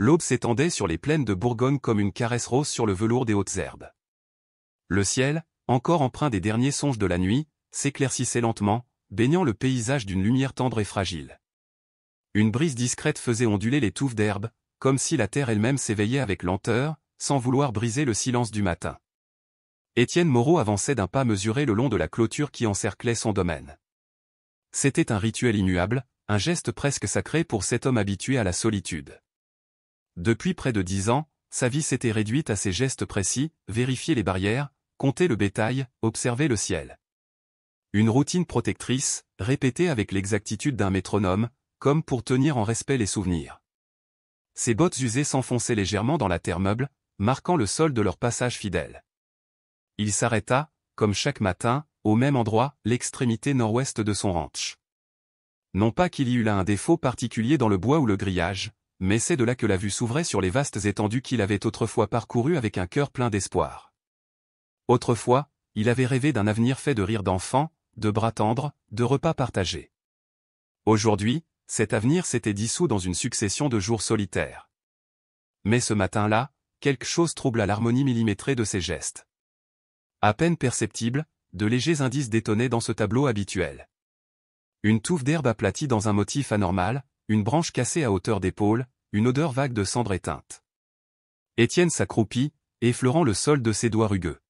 L'aube s'étendait sur les plaines de Bourgogne comme une caresse rose sur le velours des hautes herbes. Le ciel, encore empreint des derniers songes de la nuit, s'éclaircissait lentement, baignant le paysage d'une lumière tendre et fragile. Une brise discrète faisait onduler les touffes d'herbe, comme si la terre elle-même s'éveillait avec lenteur, sans vouloir briser le silence du matin. Étienne Moreau avançait d'un pas mesuré le long de la clôture qui encerclait son domaine. C'était un rituel immuable, un geste presque sacré pour cet homme habitué à la solitude. Depuis près de 10 ans, sa vie s'était réduite à ces gestes précis, vérifier les barrières, compter le bétail, observer le ciel. Une routine protectrice, répétée avec l'exactitude d'un métronome, comme pour tenir en respect les souvenirs. Ses bottes usées s'enfonçaient légèrement dans la terre meuble, marquant le sol de leur passage fidèle. Il s'arrêta, comme chaque matin, au même endroit, l'extrémité nord-ouest de son ranch. Non pas qu'il y eût là un défaut particulier dans le bois ou le grillage, mais c'est de là que la vue s'ouvrait sur les vastes étendues qu'il avait autrefois parcourues avec un cœur plein d'espoir. Autrefois, il avait rêvé d'un avenir fait de rires d'enfants, de bras tendres, de repas partagés. Aujourd'hui, cet avenir s'était dissous dans une succession de jours solitaires. Mais ce matin-là, quelque chose troubla l'harmonie millimétrée de ses gestes. À peine perceptibles, de légers indices détonnaient dans ce tableau habituel. Une touffe d'herbe aplatie dans un motif anormal, une branche cassée à hauteur d'épaule, une odeur vague de cendre éteinte. Étienne s'accroupit, effleurant le sol de ses doigts rugueux.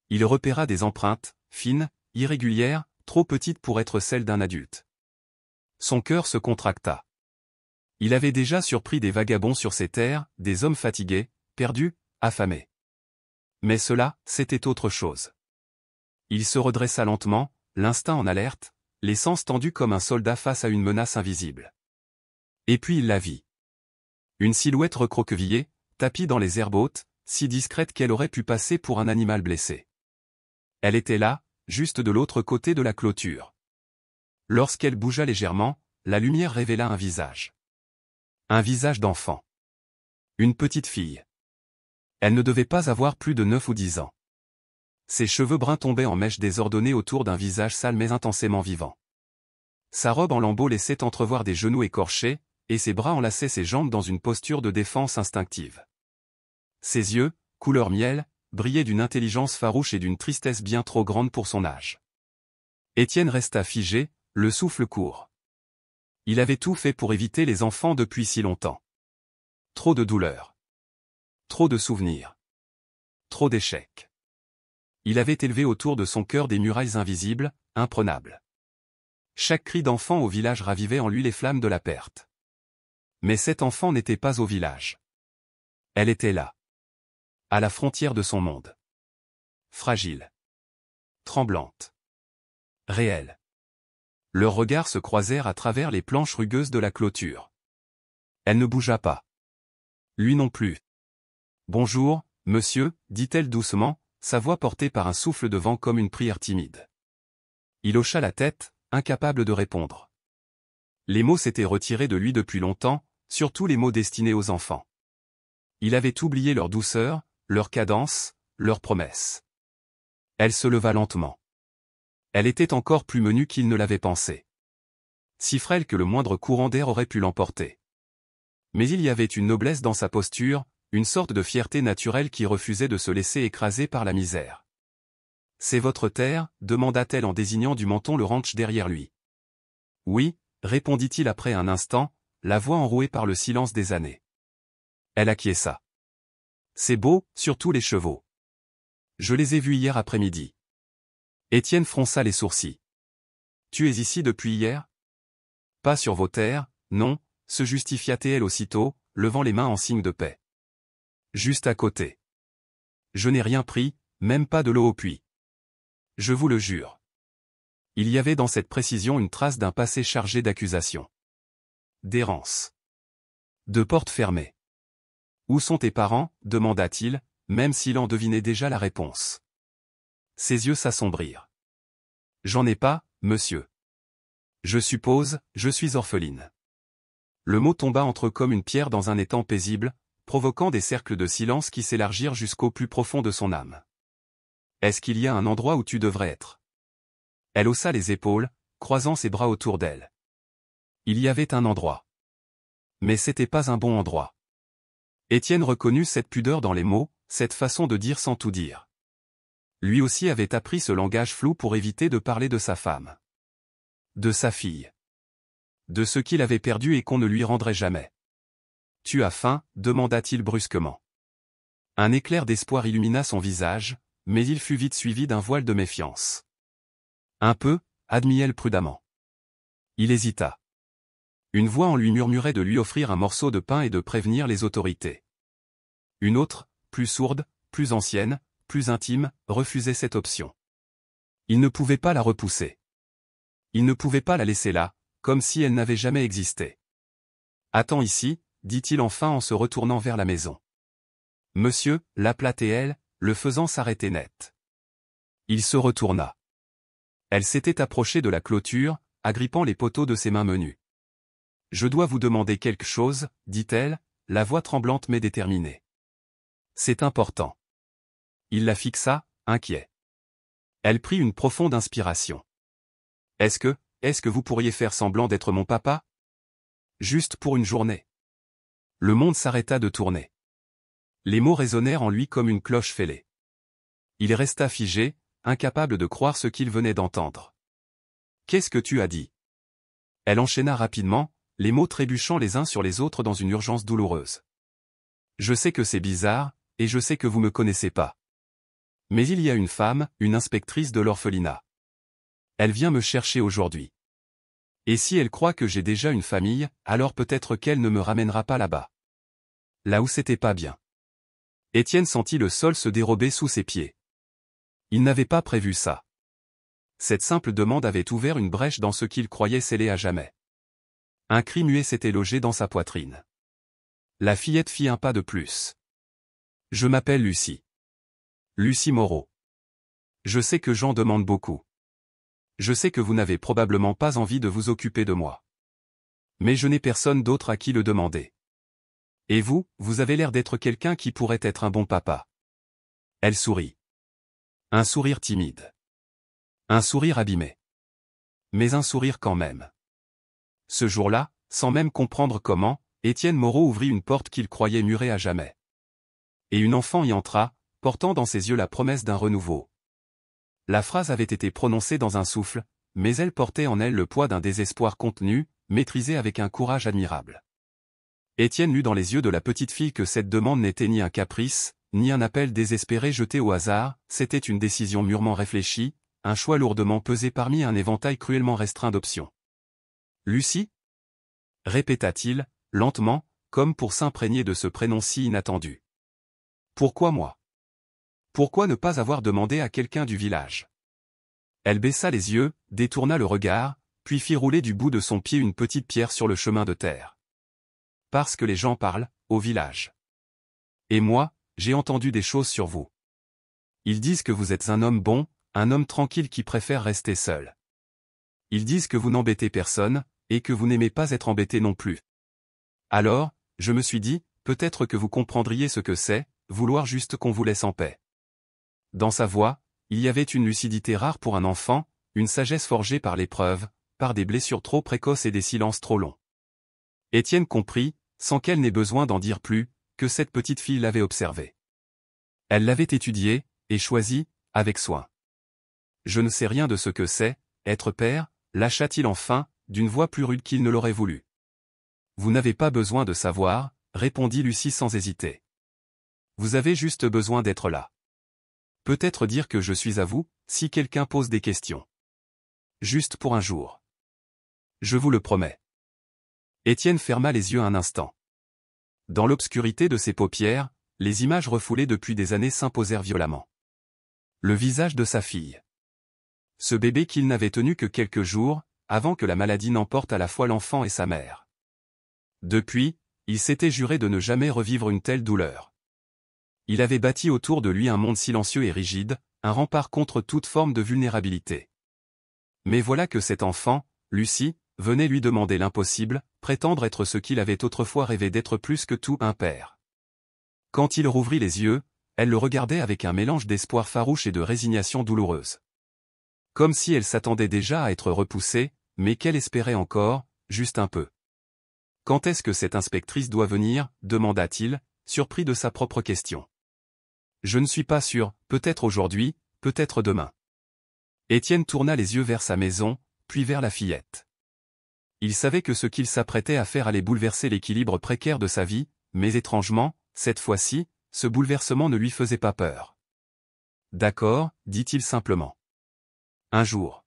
Il repéra des empreintes, fines, irrégulières, trop petites pour être celles d'un adulte. Son cœur se contracta. Il avait déjà surpris des vagabonds sur ces terres, des hommes fatigués, perdus, affamés. Mais cela, c'était autre chose. Il se redressa lentement, l'instinct en alerte, les sens tendus comme un soldat face à une menace invisible. Et puis il la vit. Une silhouette recroquevillée, tapie dans les herbes hautes, si discrète qu'elle aurait pu passer pour un animal blessé. Elle était là, juste de l'autre côté de la clôture. Lorsqu'elle bougea légèrement, la lumière révéla un visage. Un visage d'enfant. Une petite fille. Elle ne devait pas avoir plus de 9 ou 10 ans. Ses cheveux bruns tombaient en mèches désordonnées autour d'un visage sale mais intensément vivant. Sa robe en lambeaux laissait entrevoir des genoux écorchés, et ses bras enlaçaient ses jambes dans une posture de défense instinctive. Ses yeux, couleur miel, brillaient d'une intelligence farouche et d'une tristesse bien trop grande pour son âge. Étienne resta figé, le souffle court. Il avait tout fait pour éviter les enfants depuis si longtemps. Trop de douleurs. Trop de souvenirs. Trop d'échecs. Il avait élevé autour de son cœur des murailles invisibles, imprenables. Chaque cri d'enfant au village ravivait en lui les flammes de la perte. Mais cet enfant n'était pas au village. Elle était là. À la frontière de son monde. Fragile. Tremblante. Réelle. Leurs regards se croisèrent à travers les planches rugueuses de la clôture. Elle ne bougea pas. Lui non plus. « Bonjour, monsieur », dit-elle doucement, sa voix portée par un souffle de vent comme une prière timide. Il hocha la tête, incapable de répondre. Les mots s'étaient retirés de lui depuis longtemps, surtout les mots destinés aux enfants. Il avait oublié leur douceur, leur cadence, leurs promesses. Elle se leva lentement. Elle était encore plus menue qu'il ne l'avait pensé. Si frêle que le moindre courant d'air aurait pu l'emporter. Mais il y avait une noblesse dans sa posture, une sorte de fierté naturelle qui refusait de se laisser écraser par la misère. « C'est votre terre » demanda-t-elle en désignant du menton le ranch derrière lui. « Oui » répondit-il après un instant, la voix enrouée par le silence des années. Elle acquiesça. « C'est beau, surtout les chevaux. Je les ai vus hier après-midi. » Étienne fronça les sourcils. « Tu es ici depuis hier ?»« Pas sur vos terres, non » se justifia-t-elle aussitôt, levant les mains en signe de paix. Juste à côté. Je n'ai rien pris, même pas de l'eau au puits. Je vous le jure. Il y avait dans cette précision une trace d'un passé chargé d'accusations. D'errance. De portes fermées. Où sont tes parents, demanda-t-il, même s'il en devinait déjà la réponse. Ses yeux s'assombrirent. J'en ai pas, monsieur. Je suppose, je suis orpheline. Le mot tomba entre eux comme une pierre dans un étang paisible, provoquant des cercles de silence qui s'élargirent jusqu'au plus profond de son âme. Est-ce qu'il y a un endroit où tu devrais être? Elle haussa les épaules, croisant ses bras autour d'elle. Il y avait un endroit. Mais c'était pas un bon endroit. Étienne reconnut cette pudeur dans les mots, cette façon de dire sans tout dire. Lui aussi avait appris ce langage flou pour éviter de parler de sa femme. De sa fille. De ce qu'il avait perdu et qu'on ne lui rendrait jamais. « Tu as faim » demanda-t-il brusquement. Un éclair d'espoir illumina son visage, mais il fut vite suivi d'un voile de méfiance. Un peu, admit-elle prudemment. Il hésita. Une voix en lui murmurait de lui offrir un morceau de pain et de prévenir les autorités. Une autre, plus sourde, plus ancienne, plus intime, refusait cette option. Il ne pouvait pas la repousser. Il ne pouvait pas la laisser là, comme si elle n'avait jamais existé. « Attends ici » dit-il enfin en se retournant vers la maison. Monsieur, l'appela-t-elle, le faisant s'arrêter net. Il se retourna. Elle s'était approchée de la clôture, agrippant les poteaux de ses mains menues. « Je dois vous demander quelque chose, dit-elle, la voix tremblante mais déterminée. C'est important. » Il la fixa, inquiet. Elle prit une profonde inspiration. « Est-ce que vous pourriez faire semblant d'être mon papa? Juste pour une journée. » Le monde s'arrêta de tourner. Les mots résonnèrent en lui comme une cloche fêlée. Il resta figé, incapable de croire ce qu'il venait d'entendre. « Qu'est-ce que tu as dit ?» Elle enchaîna rapidement, les mots trébuchant les uns sur les autres dans une urgence douloureuse. « Je sais que c'est bizarre, et je sais que vous me connaissez pas. Mais il y a une femme, une inspectrice de l'orphelinat. Elle vient me chercher aujourd'hui. Et si elle croit que j'ai déjà une famille, alors peut-être qu'elle ne me ramènera pas là-bas. Là où c'était pas bien. » Étienne sentit le sol se dérober sous ses pieds. Il n'avait pas prévu ça. Cette simple demande avait ouvert une brèche dans ce qu'il croyait scellé à jamais. Un cri muet s'était logé dans sa poitrine. La fillette fit un pas de plus. « Je m'appelle Lucie. Lucie Moreau. Je sais que j'en demande beaucoup. Je sais que vous n'avez probablement pas envie de vous occuper de moi. Mais je n'ai personne d'autre à qui le demander. Et vous avez l'air d'être quelqu'un qui pourrait être un bon papa. » Elle sourit. Un sourire timide. Un sourire abîmé. Mais un sourire quand même. Ce jour-là, sans même comprendre comment, Étienne Moreau ouvrit une porte qu'il croyait murée à jamais. Et une enfant y entra, portant dans ses yeux la promesse d'un renouveau. La phrase avait été prononcée dans un souffle, mais elle portait en elle le poids d'un désespoir contenu, maîtrisé avec un courage admirable. Étienne lut dans les yeux de la petite fille que cette demande n'était ni un caprice, ni un appel désespéré jeté au hasard, c'était une décision mûrement réfléchie, un choix lourdement pesé parmi un éventail cruellement restreint d'options. « Lucie » répéta-t-il, lentement, comme pour s'imprégner de ce prénom si inattendu. « Pourquoi moi? Pourquoi ne pas avoir demandé à quelqu'un du village ?» Elle baissa les yeux, détourna le regard, puis fit rouler du bout de son pied une petite pierre sur le chemin de terre. « Parce que les gens parlent, au village. Et moi, j'ai entendu des choses sur vous. Ils disent que vous êtes un homme bon, un homme tranquille qui préfère rester seul. Ils disent que vous n'embêtez personne, et que vous n'aimez pas être embêté non plus. Alors, je me suis dit, peut-être que vous comprendriez ce que c'est, vouloir juste qu'on vous laisse en paix. » Dans sa voix, il y avait une lucidité rare pour un enfant, une sagesse forgée par l'épreuve, par des blessures trop précoces et des silences trop longs. Étienne comprit, sans qu'elle n'ait besoin d'en dire plus, que cette petite fille l'avait observé. Elle l'avait étudié, et choisi, avec soin. « Je ne sais rien de ce que c'est, être père » lâcha-t-il enfin, d'une voix plus rude qu'il ne l'aurait voulu. « Vous n'avez pas besoin de savoir, » répondit Lucie sans hésiter. « Vous avez juste besoin d'être là. Peut-être dire que je suis à vous, si quelqu'un pose des questions. Juste pour un jour. Je vous le promets. » Étienne ferma les yeux un instant. Dans l'obscurité de ses paupières, les images refoulées depuis des années s'imposèrent violemment. Le visage de sa fille. Ce bébé qu'il n'avait tenu que quelques jours, avant que la maladie n'emporte à la fois l'enfant et sa mère. Depuis, il s'était juré de ne jamais revivre une telle douleur. Il avait bâti autour de lui un monde silencieux et rigide, un rempart contre toute forme de vulnérabilité. Mais voilà que cet enfant, Lucie, venait lui demander l'impossible, prétendre être ce qu'il avait autrefois rêvé d'être plus que tout, un père. Quand il rouvrit les yeux, elle le regardait avec un mélange d'espoir farouche et de résignation douloureuse. Comme si elle s'attendait déjà à être repoussée, mais qu'elle espérait encore, juste un peu. « Quand est-ce que cette inspectrice doit venir » demanda-t-il, surpris de sa propre question. Je ne suis pas sûr, peut-être aujourd'hui, peut-être demain. Étienne tourna les yeux vers sa maison, puis vers la fillette. Il savait que ce qu'il s'apprêtait à faire allait bouleverser l'équilibre précaire de sa vie, mais étrangement, cette fois-ci, ce bouleversement ne lui faisait pas peur. D'accord, dit-il simplement. Un jour.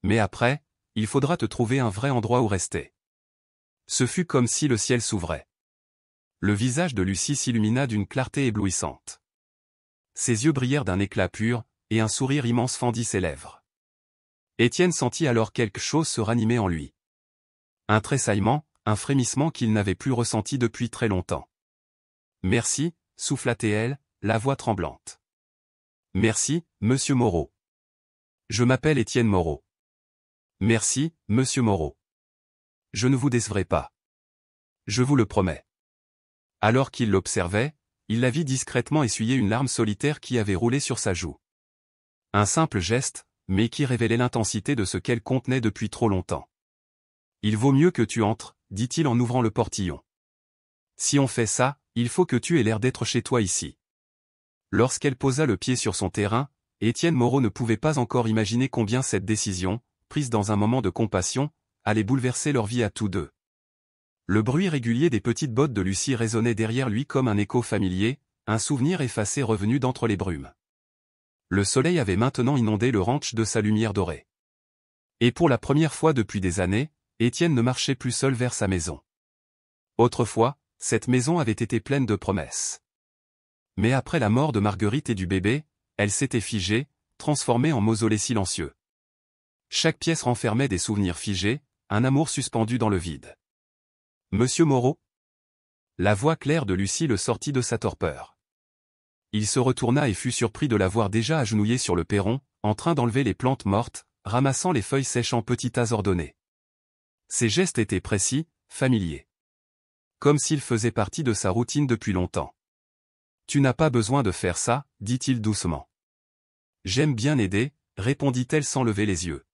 Mais après, il faudra te trouver un vrai endroit où rester. Ce fut comme si le ciel s'ouvrait. Le visage de Lucie s'illumina d'une clarté éblouissante. Ses yeux brillèrent d'un éclat pur, et un sourire immense fendit ses lèvres. Étienne sentit alors quelque chose se ranimer en lui. Un tressaillement, un frémissement qu'il n'avait plus ressenti depuis très longtemps. Merci, souffla-t-elle, la voix tremblante. Merci, monsieur Moreau. Je m'appelle Étienne Moreau. Merci, monsieur Moreau. Je ne vous décevrai pas. Je vous le promets. Alors qu'il l'observait, il la vit discrètement essuyer une larme solitaire qui avait roulé sur sa joue. Un simple geste, mais qui révélait l'intensité de ce qu'elle contenait depuis trop longtemps. Il vaut mieux que tu entres, dit-il en ouvrant le portillon. Si on fait ça, il faut que tu aies l'air d'être chez toi ici. Lorsqu'elle posa le pied sur son terrain, Étienne Moreau ne pouvait pas encore imaginer combien cette décision, prise dans un moment de compassion, allait bouleverser leur vie à tous deux. Le bruit régulier des petites bottes de Lucie résonnait derrière lui comme un écho familier, un souvenir effacé revenu d'entre les brumes. Le soleil avait maintenant inondé le ranch de sa lumière dorée. Et pour la première fois depuis des années, Étienne ne marchait plus seul vers sa maison. Autrefois, cette maison avait été pleine de promesses. Mais après la mort de Marguerite et du bébé, elle s'était figée, transformée en mausolée silencieux. Chaque pièce renfermait des souvenirs figés, un amour suspendu dans le vide. Monsieur Moreau? La voix claire de Lucie le sortit de sa torpeur. Il se retourna et fut surpris de la voir déjà agenouillée sur le perron, en train d'enlever les plantes mortes, ramassant les feuilles sèches en petits tas ordonnés. Ses gestes étaient précis, familiers. Comme s'ils faisaient partie de sa routine depuis longtemps. Tu n'as pas besoin de faire ça, dit-il doucement. J'aime bien aider, répondit-elle sans lever les yeux.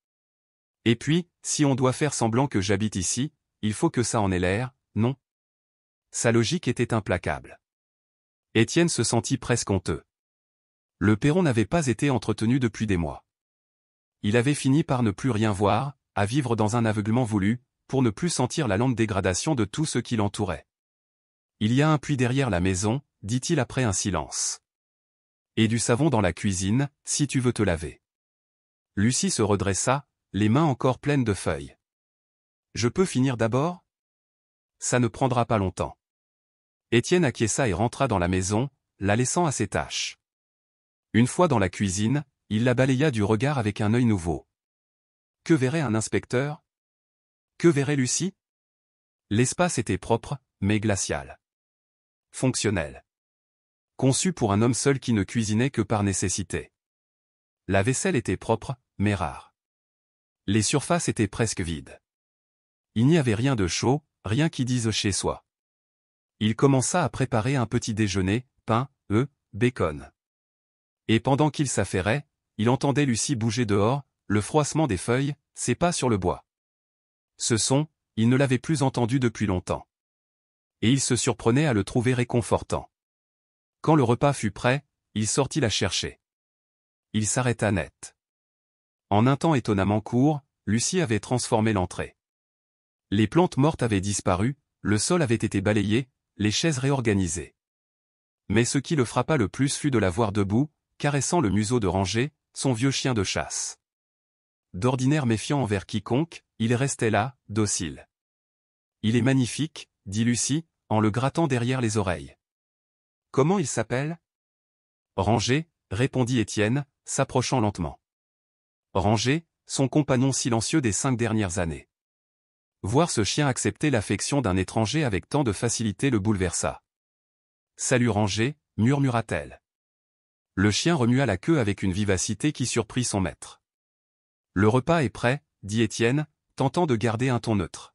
Et puis, si on doit faire semblant que j'habite ici, il faut que ça en ait l'air, non? Sa logique était implacable. Étienne se sentit presque honteux. Le perron n'avait pas été entretenu depuis des mois. Il avait fini par ne plus rien voir, à vivre dans un aveuglement voulu, pour ne plus sentir la lente dégradation de tout ce qui l'entourait. Il y a un puits derrière la maison, dit-il après un silence. Et du savon dans la cuisine, si tu veux te laver. Lucie se redressa, les mains encore pleines de feuilles. Je peux finir d'abord? Ça ne prendra pas longtemps. Étienne acquiesça et rentra dans la maison, la laissant à ses tâches. Une fois dans la cuisine, il la balaya du regard avec un œil nouveau. Que verrait un inspecteur? Que verrait Lucie? L'espace était propre, mais glacial. Fonctionnel. Conçu pour un homme seul qui ne cuisinait que par nécessité. La vaisselle était propre, mais rare. Les surfaces étaient presque vides. Il n'y avait rien de chaud, rien qui dise chez soi. Il commença à préparer un petit déjeuner, pain, œufs, bacon. Et pendant qu'il s'affairait, il entendait Lucie bouger dehors, le froissement des feuilles, ses pas sur le bois. Ce son, il ne l'avait plus entendu depuis longtemps. Et il se surprenait à le trouver réconfortant. Quand le repas fut prêt, il sortit la chercher. Il s'arrêta net. En un temps étonnamment court, Lucie avait transformé l'entrée. Les plantes mortes avaient disparu, le sol avait été balayé, les chaises réorganisées. Mais ce qui le frappa le plus fut de la voir debout, caressant le museau de Ranger, son vieux chien de chasse. D'ordinaire méfiant envers quiconque, il restait là, docile. Il est magnifique, dit Lucie, en le grattant derrière les oreilles. Comment il s'appelle? Ranger, répondit Étienne, s'approchant lentement. Ranger, son compagnon silencieux des 5 dernières années. Voir ce chien accepter l'affection d'un étranger avec tant de facilité le bouleversa. Salut Ranger, murmura-t-elle. Le chien remua la queue avec une vivacité qui surprit son maître. Le repas est prêt, dit Étienne, tentant de garder un ton neutre.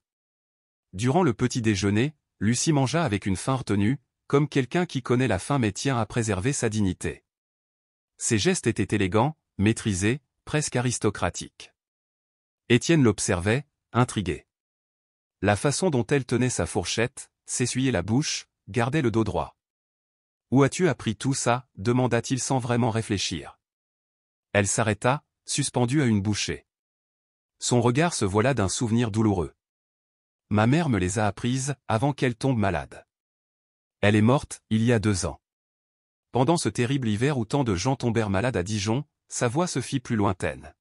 Durant le petit déjeuner, Lucie mangea avec une faim retenue, comme quelqu'un qui connaît la faim mais tient à préserver sa dignité. Ses gestes étaient élégants, maîtrisés, presque aristocratiques. Étienne l'observait, intrigué. La façon dont elle tenait sa fourchette, s'essuyait la bouche, gardait le dos droit. « Où as-tu appris tout ça » demanda-t-il sans vraiment réfléchir. Elle s'arrêta, suspendue à une bouchée. Son regard se voila d'un souvenir douloureux. « Ma mère me les a apprises avant qu'elle tombe malade. Elle est morte, il y a 2 ans. » Pendant ce terrible hiver où tant de gens tombèrent malades à Dijon, sa voix se fit plus lointaine.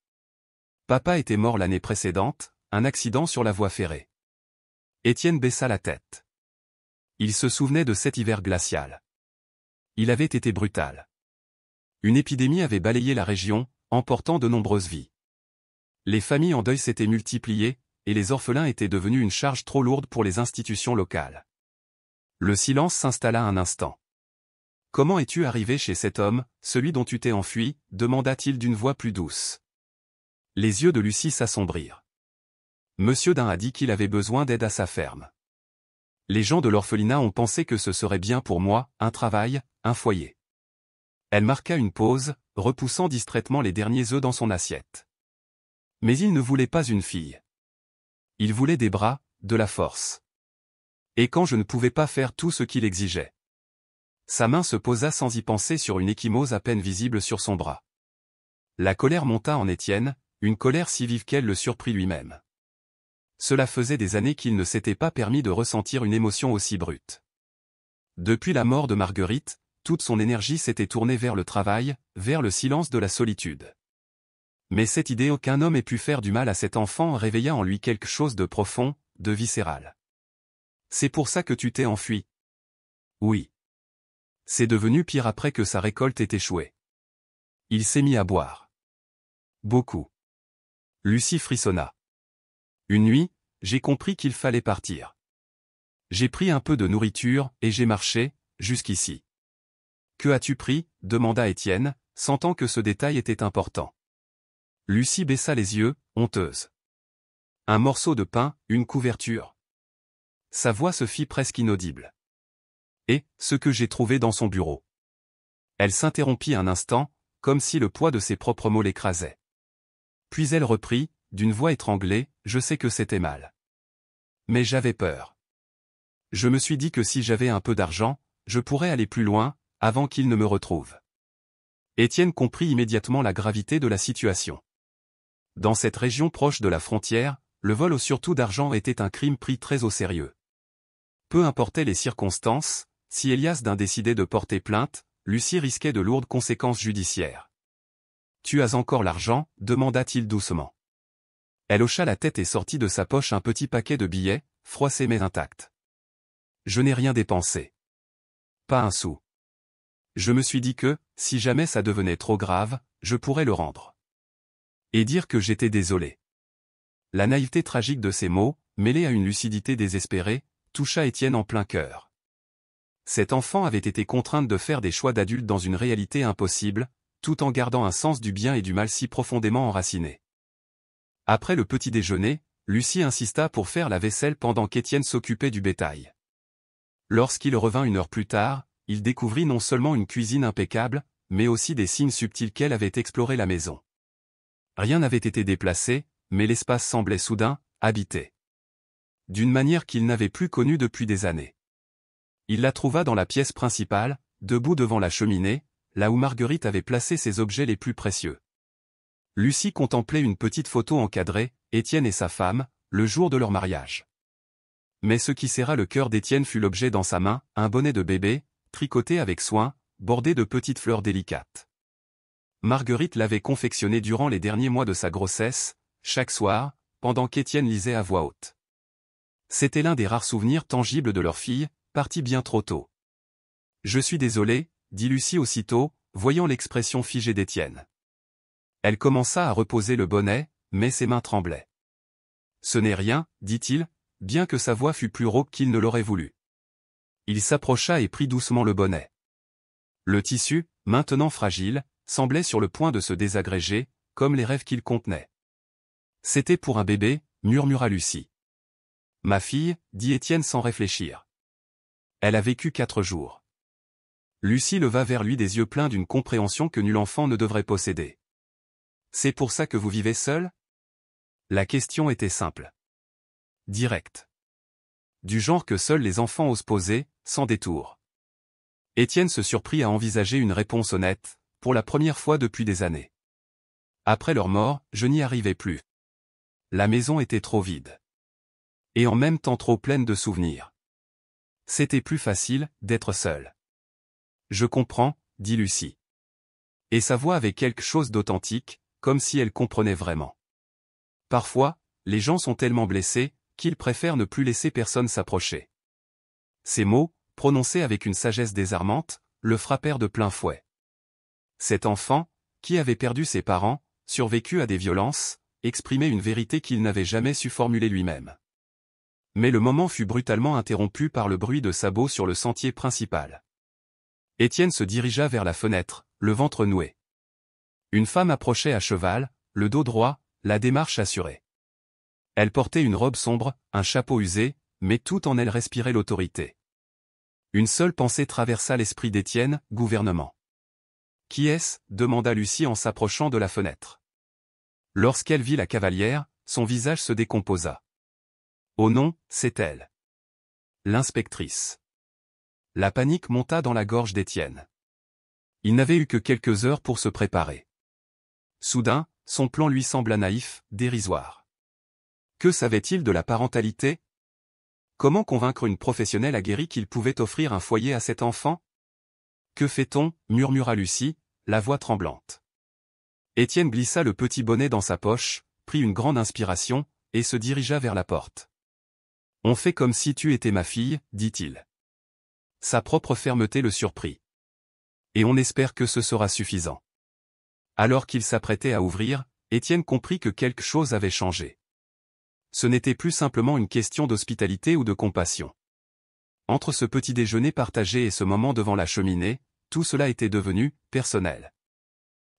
Papa était mort l'année précédente, un accident sur la voie ferrée. Étienne baissa la tête. Il se souvenait de cet hiver glacial. Il avait été brutal. Une épidémie avait balayé la région, emportant de nombreuses vies. Les familles en deuil s'étaient multipliées, et les orphelins étaient devenus une charge trop lourde pour les institutions locales. Le silence s'installa un instant. « Comment es-tu arrivé chez cet homme, celui dont tu t'es enfui » demanda-t-il d'une voix plus douce. Les yeux de Lucie s'assombrirent. Monsieur Dain a dit qu'il avait besoin d'aide à sa ferme. Les gens de l'orphelinat ont pensé que ce serait bien pour moi, un travail, un foyer. Elle marqua une pause, repoussant distraitement les derniers œufs dans son assiette. Mais il ne voulait pas une fille. Il voulait des bras, de la force. Et quand je ne pouvais pas faire tout ce qu'il exigeait. Sa main se posa sans y penser sur une ecchymose à peine visible sur son bras. La colère monta en Étienne, une colère si vive qu'elle le surprit lui-même. Cela faisait des années qu'il ne s'était pas permis de ressentir une émotion aussi brute. Depuis la mort de Marguerite, toute son énergie s'était tournée vers le travail, vers le silence de la solitude. Mais cette idée qu'aucun homme ait pu faire du mal à cet enfant réveilla en lui quelque chose de profond, de viscéral. « C'est pour ça que tu t'es enfui. » « Oui. » C'est devenu pire après que sa récolte ait échoué. Il s'est mis à boire. Beaucoup. Lucie frissonna. Une nuit, j'ai compris qu'il fallait partir. J'ai pris un peu de nourriture, et j'ai marché, jusqu'ici. Que as-tu pris ? Demanda Étienne, sentant que ce détail était important. Lucie baissa les yeux, honteuse. Un morceau de pain, une couverture. Sa voix se fit presque inaudible. Et, ce que j'ai trouvé dans son bureau. Elle s'interrompit un instant, comme si le poids de ses propres mots l'écrasait. Puis elle reprit, d'une voix étranglée, « Je sais que c'était mal. Mais j'avais peur. Je me suis dit que si j'avais un peu d'argent, je pourrais aller plus loin, avant qu'il ne me retrouve. » Étienne comprit immédiatement la gravité de la situation. Dans cette région proche de la frontière, le vol au surtout d'argent était un crime pris très au sérieux. Peu importaient les circonstances, si Elias Dain décidait de porter plainte, Lucie risquait de lourdes conséquences judiciaires. « Tu as encore l'argent » demanda-t-il doucement. Elle hocha la tête et sortit de sa poche un petit paquet de billets, froissés mais intacts. « Je n'ai rien dépensé. Pas un sou. Je me suis dit que, si jamais ça devenait trop grave, je pourrais le rendre. Et dire que j'étais désolé. » La naïveté tragique de ces mots, mêlée à une lucidité désespérée, toucha Étienne en plein cœur. Cet enfant avait été contrainte de faire des choix d'adulte dans une réalité impossible, tout en gardant un sens du bien et du mal si profondément enraciné. Après le petit déjeuner, Lucie insista pour faire la vaisselle pendant qu'Étienne s'occupait du bétail. Lorsqu'il revint 1 heure plus tard, il découvrit non seulement une cuisine impeccable, mais aussi des signes subtils qu'elle avait exploré la maison. Rien n'avait été déplacé, mais l'espace semblait soudain, habité. D'une manière qu'il n'avait plus connue depuis des années. Il la trouva dans la pièce principale, debout devant la cheminée, là où Marguerite avait placé ses objets les plus précieux. Lucie contemplait une petite photo encadrée, Étienne et sa femme, le jour de leur mariage. Mais ce qui serra le cœur d'Étienne fut l'objet dans sa main, un bonnet de bébé, tricoté avec soin, bordé de petites fleurs délicates. Marguerite l'avait confectionné durant les derniers mois de sa grossesse, chaque soir, pendant qu'Étienne lisait à voix haute. C'était l'un des rares souvenirs tangibles de leur fille, partie bien trop tôt. « Je suis désolée » dit Lucie aussitôt, voyant l'expression figée d'Étienne. Elle commença à reposer le bonnet, mais ses mains tremblaient. « Ce n'est rien, dit-il, bien que sa voix fût plus rauque qu'il ne l'aurait voulu. » Il s'approcha et prit doucement le bonnet. Le tissu, maintenant fragile, semblait sur le point de se désagréger, comme les rêves qu'il contenait. « C'était pour un bébé » murmura Lucie. « Ma fille » dit Étienne sans réfléchir. Elle a vécu 4 jours. Lucie leva vers lui des yeux pleins d'une compréhension que nul enfant ne devrait posséder. « C'est pour ça que vous vivez seul » La question était simple. Directe. du genre que seuls les enfants osent poser, sans détour. Étienne se surprit à envisager une réponse honnête, pour la première fois depuis des années. Après leur mort, je n'y arrivais plus. La maison était trop vide. Et en même temps trop pleine de souvenirs. C'était plus facile, d'être seul. Je comprends, dit Lucie. Et sa voix avait quelque chose d'authentique, comme si elle comprenait vraiment. Parfois, les gens sont tellement blessés, qu'ils préfèrent ne plus laisser personne s'approcher. Ces mots, prononcés avec une sagesse désarmante, le frappèrent de plein fouet. Cet enfant, qui avait perdu ses parents, survécu à des violences, exprimait une vérité qu'il n'avait jamais su formuler lui-même. Mais le moment fut brutalement interrompu par le bruit de sabots sur le sentier principal. Étienne se dirigea vers la fenêtre, le ventre noué. Une femme approchait à cheval, le dos droit, la démarche assurée. Elle portait une robe sombre, un chapeau usé, mais tout en elle respirait l'autorité. Une seule pensée traversa l'esprit d'Étienne, gouvernement. « Qui est-ce » demanda Lucie en s'approchant de la fenêtre. Lorsqu'elle vit la cavalière, son visage se décomposa. Oh non, c'est elle. L'inspectrice. La panique monta dans la gorge d'Étienne. Il n'avait eu que quelques heures pour se préparer. Soudain, son plan lui sembla naïf, dérisoire. Que savait-il de la parentalité? Comment convaincre une professionnelle aguerrie qu'il pouvait offrir un foyer à cet enfant? Que fait-on? Murmura Lucie, la voix tremblante. Étienne glissa le petit bonnet dans sa poche, prit une grande inspiration, et se dirigea vers la porte. On fait comme si tu étais ma fille, dit-il. Sa propre fermeté le surprit. Et on espère que ce sera suffisant. Alors qu'il s'apprêtait à ouvrir, Étienne comprit que quelque chose avait changé. Ce n'était plus simplement une question d'hospitalité ou de compassion. Entre ce petit déjeuner partagé et ce moment devant la cheminée, tout cela était devenu personnel.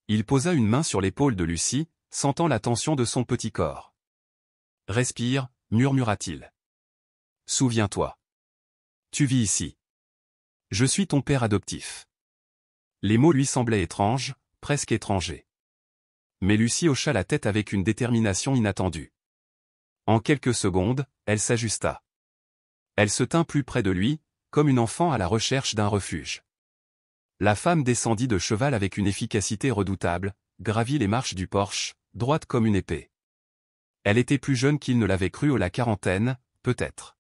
Il posa une main sur l'épaule de Lucie, sentant la tension de son petit corps. « Respire » murmura-t-il. « Souviens-toi. Tu vis ici. Je suis ton père adoptif. » Les mots lui semblaient étranges, presque étrangers. Mais Lucie hocha la tête avec une détermination inattendue. En quelques secondes, elle s'ajusta. Elle se tint plus près de lui, comme une enfant à la recherche d'un refuge. La femme descendit de cheval avec une efficacité redoutable, gravit les marches du porche, droite comme une épée. Elle était plus jeune qu'il ne l'avait cru à la quarantaine, peut-être.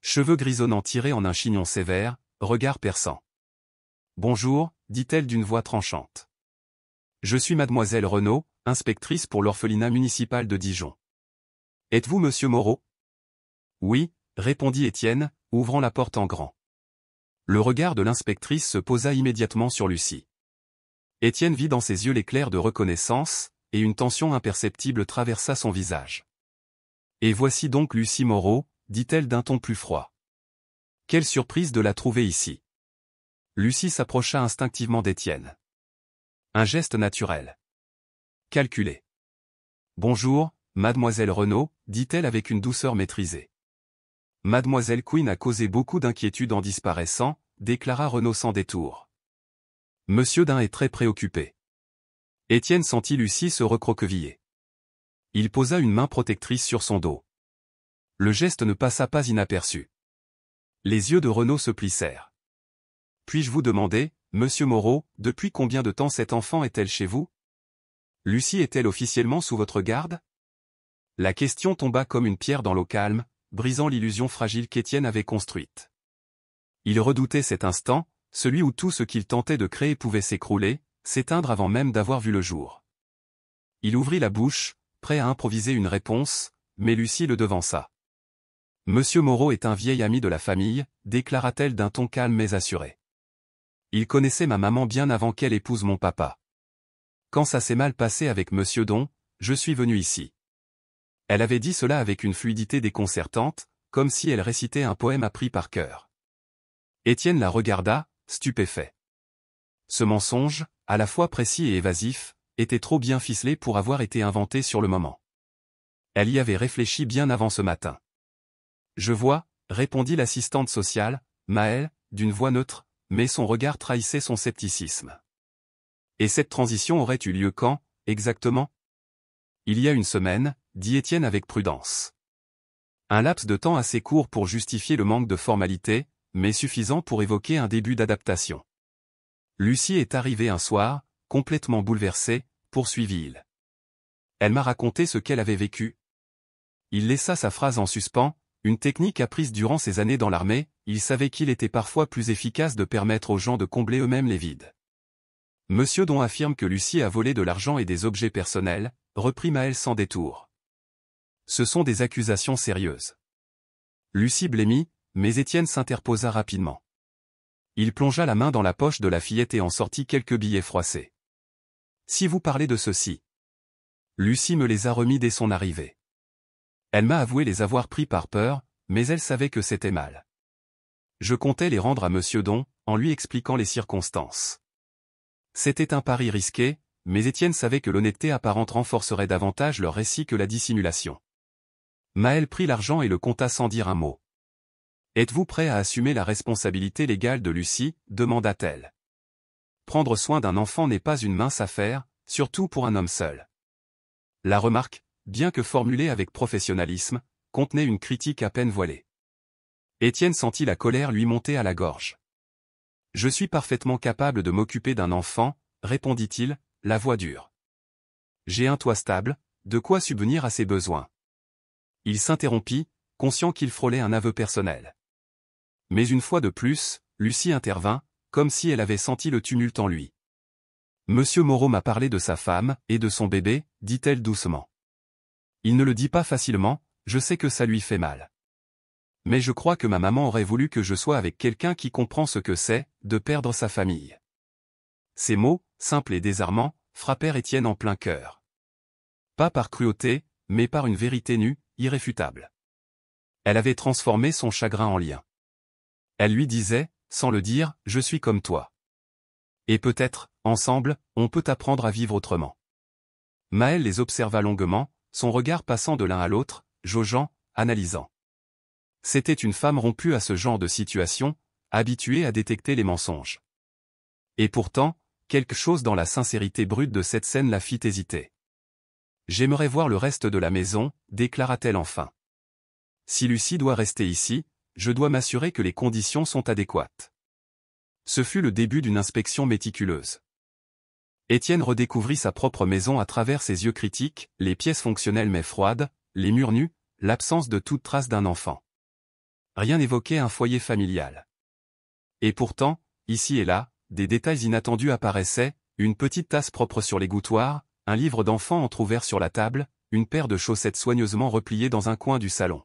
Cheveux grisonnants tirés en un chignon sévère, regard perçant. « Bonjour » dit-elle d'une voix tranchante. « Je suis mademoiselle Renaud, inspectrice pour l'orphelinat municipal de Dijon. Êtes-vous monsieur Moreau ?»« Oui » répondit Étienne, ouvrant la porte en grand. Le regard de l'inspectrice se posa immédiatement sur Lucie. Étienne vit dans ses yeux l'éclair de reconnaissance, et une tension imperceptible traversa son visage. « Et voici donc Lucie Moreau » dit-elle d'un ton plus froid. « Quelle surprise de la trouver ici !» Lucie s'approcha instinctivement d'Étienne. Un geste naturel. Calculé. « Bonjour, mademoiselle Renaud » dit-elle avec une douceur maîtrisée. « Mademoiselle Quinn a causé beaucoup d'inquiétude en disparaissant » déclara Renaud sans détour. « Monsieur Dain est très préoccupé. » Étienne sentit Lucie se recroqueviller. Il posa une main protectrice sur son dos. Le geste ne passa pas inaperçu. Les yeux de Renaud se plissèrent. « Puis-je vous demander, monsieur Moreau, depuis combien de temps cette enfant est-elle chez vous? Lucie est-elle officiellement sous votre garde ?» La question tomba comme une pierre dans l'eau calme, brisant l'illusion fragile qu'Étienne avait construite. Il redoutait cet instant, celui où tout ce qu'il tentait de créer pouvait s'écrouler, s'éteindre avant même d'avoir vu le jour. Il ouvrit la bouche, prêt à improviser une réponse, mais Lucie le devança. « Monsieur Moreau est un vieil ami de la famille » déclara-t-elle d'un ton calme mais assuré. « Il connaissait ma maman bien avant qu'elle épouse mon papa. Quand ça s'est mal passé avec monsieur Don, je suis venu ici. » Elle avait dit cela avec une fluidité déconcertante, comme si elle récitait un poème appris par cœur. Étienne la regarda, stupéfait. Ce mensonge, à la fois précis et évasif, était trop bien ficelé pour avoir été inventé sur le moment. Elle y avait réfléchi bien avant ce matin. « Je vois » répondit l'assistante sociale, Maëlle, d'une voix neutre, mais son regard trahissait son scepticisme. « Et cette transition aurait eu lieu quand, exactement ? » « Il y a une semaine » dit Étienne avec prudence. Un laps de temps assez court pour justifier le manque de formalité, mais suffisant pour évoquer un début d'adaptation. Lucie est arrivée un soir, complètement bouleversée, poursuivit-il. Elle m'a raconté ce qu'elle avait vécu. Il laissa sa phrase en suspens, une technique apprise durant ses années dans l'armée, il savait qu'il était parfois plus efficace de permettre aux gens de combler eux-mêmes les vides. Monsieur Don affirme que Lucie a volé de l'argent et des objets personnels, reprit Maël sans détour. Ce sont des accusations sérieuses. Lucie blêmit, mais Étienne s'interposa rapidement. Il plongea la main dans la poche de la fillette et en sortit quelques billets froissés. Si vous parlez de ceux-ci. Lucie me les a remis dès son arrivée. Elle m'a avoué les avoir pris par peur, mais elle savait que c'était mal. Je comptais les rendre à Monsieur Don, en lui expliquant les circonstances. C'était un pari risqué, mais Étienne savait que l'honnêteté apparente renforcerait davantage leur récit que la dissimulation. Maël prit l'argent et le compta sans dire un mot. « Êtes-vous prêt à assumer la responsabilité légale de Lucie » demanda-t-elle. Prendre soin d'un enfant n'est pas une mince affaire, surtout pour un homme seul. La remarque, bien que formulée avec professionnalisme, contenait une critique à peine voilée. Étienne sentit la colère lui monter à la gorge. « Je suis parfaitement capable de m'occuper d'un enfant, répondit-il, la voix dure. J'ai un toit stable, de quoi subvenir à ses besoins. Il s'interrompit, conscient qu'il frôlait un aveu personnel. Mais une fois de plus, Lucie intervint, comme si elle avait senti le tumulte en lui. Monsieur Moreau m'a parlé de sa femme et de son bébé, dit-elle doucement. Il ne le dit pas facilement, je sais que ça lui fait mal. Mais je crois que ma maman aurait voulu que je sois avec quelqu'un qui comprend ce que c'est, de perdre sa famille. Ces mots, simples et désarmants, frappèrent Étienne en plein cœur. Pas par cruauté, mais par une vérité nue, irréfutable. Elle avait transformé son chagrin en lien. Elle lui disait, sans le dire, « Je suis comme toi. Et peut-être, ensemble, on peut apprendre à vivre autrement. » Maël les observa longuement, son regard passant de l'un à l'autre, jaugeant, analysant. C'était une femme rompue à ce genre de situation, habituée à détecter les mensonges. Et pourtant, quelque chose dans la sincérité brute de cette scène la fit hésiter. « J'aimerais voir le reste de la maison, déclara-t-elle enfin. Si Lucie doit rester ici, je dois m'assurer que les conditions sont adéquates. » Ce fut le début d'une inspection méticuleuse. Étienne redécouvrit sa propre maison à travers ses yeux critiques, les pièces fonctionnelles mais froides, les murs nus, l'absence de toute trace d'un enfant. Rien n'évoquait un foyer familial. Et pourtant, ici et là, des détails inattendus apparaissaient, une petite tasse propre sur l'égouttoir, un livre d'enfant entrouvert sur la table, une paire de chaussettes soigneusement repliées dans un coin du salon.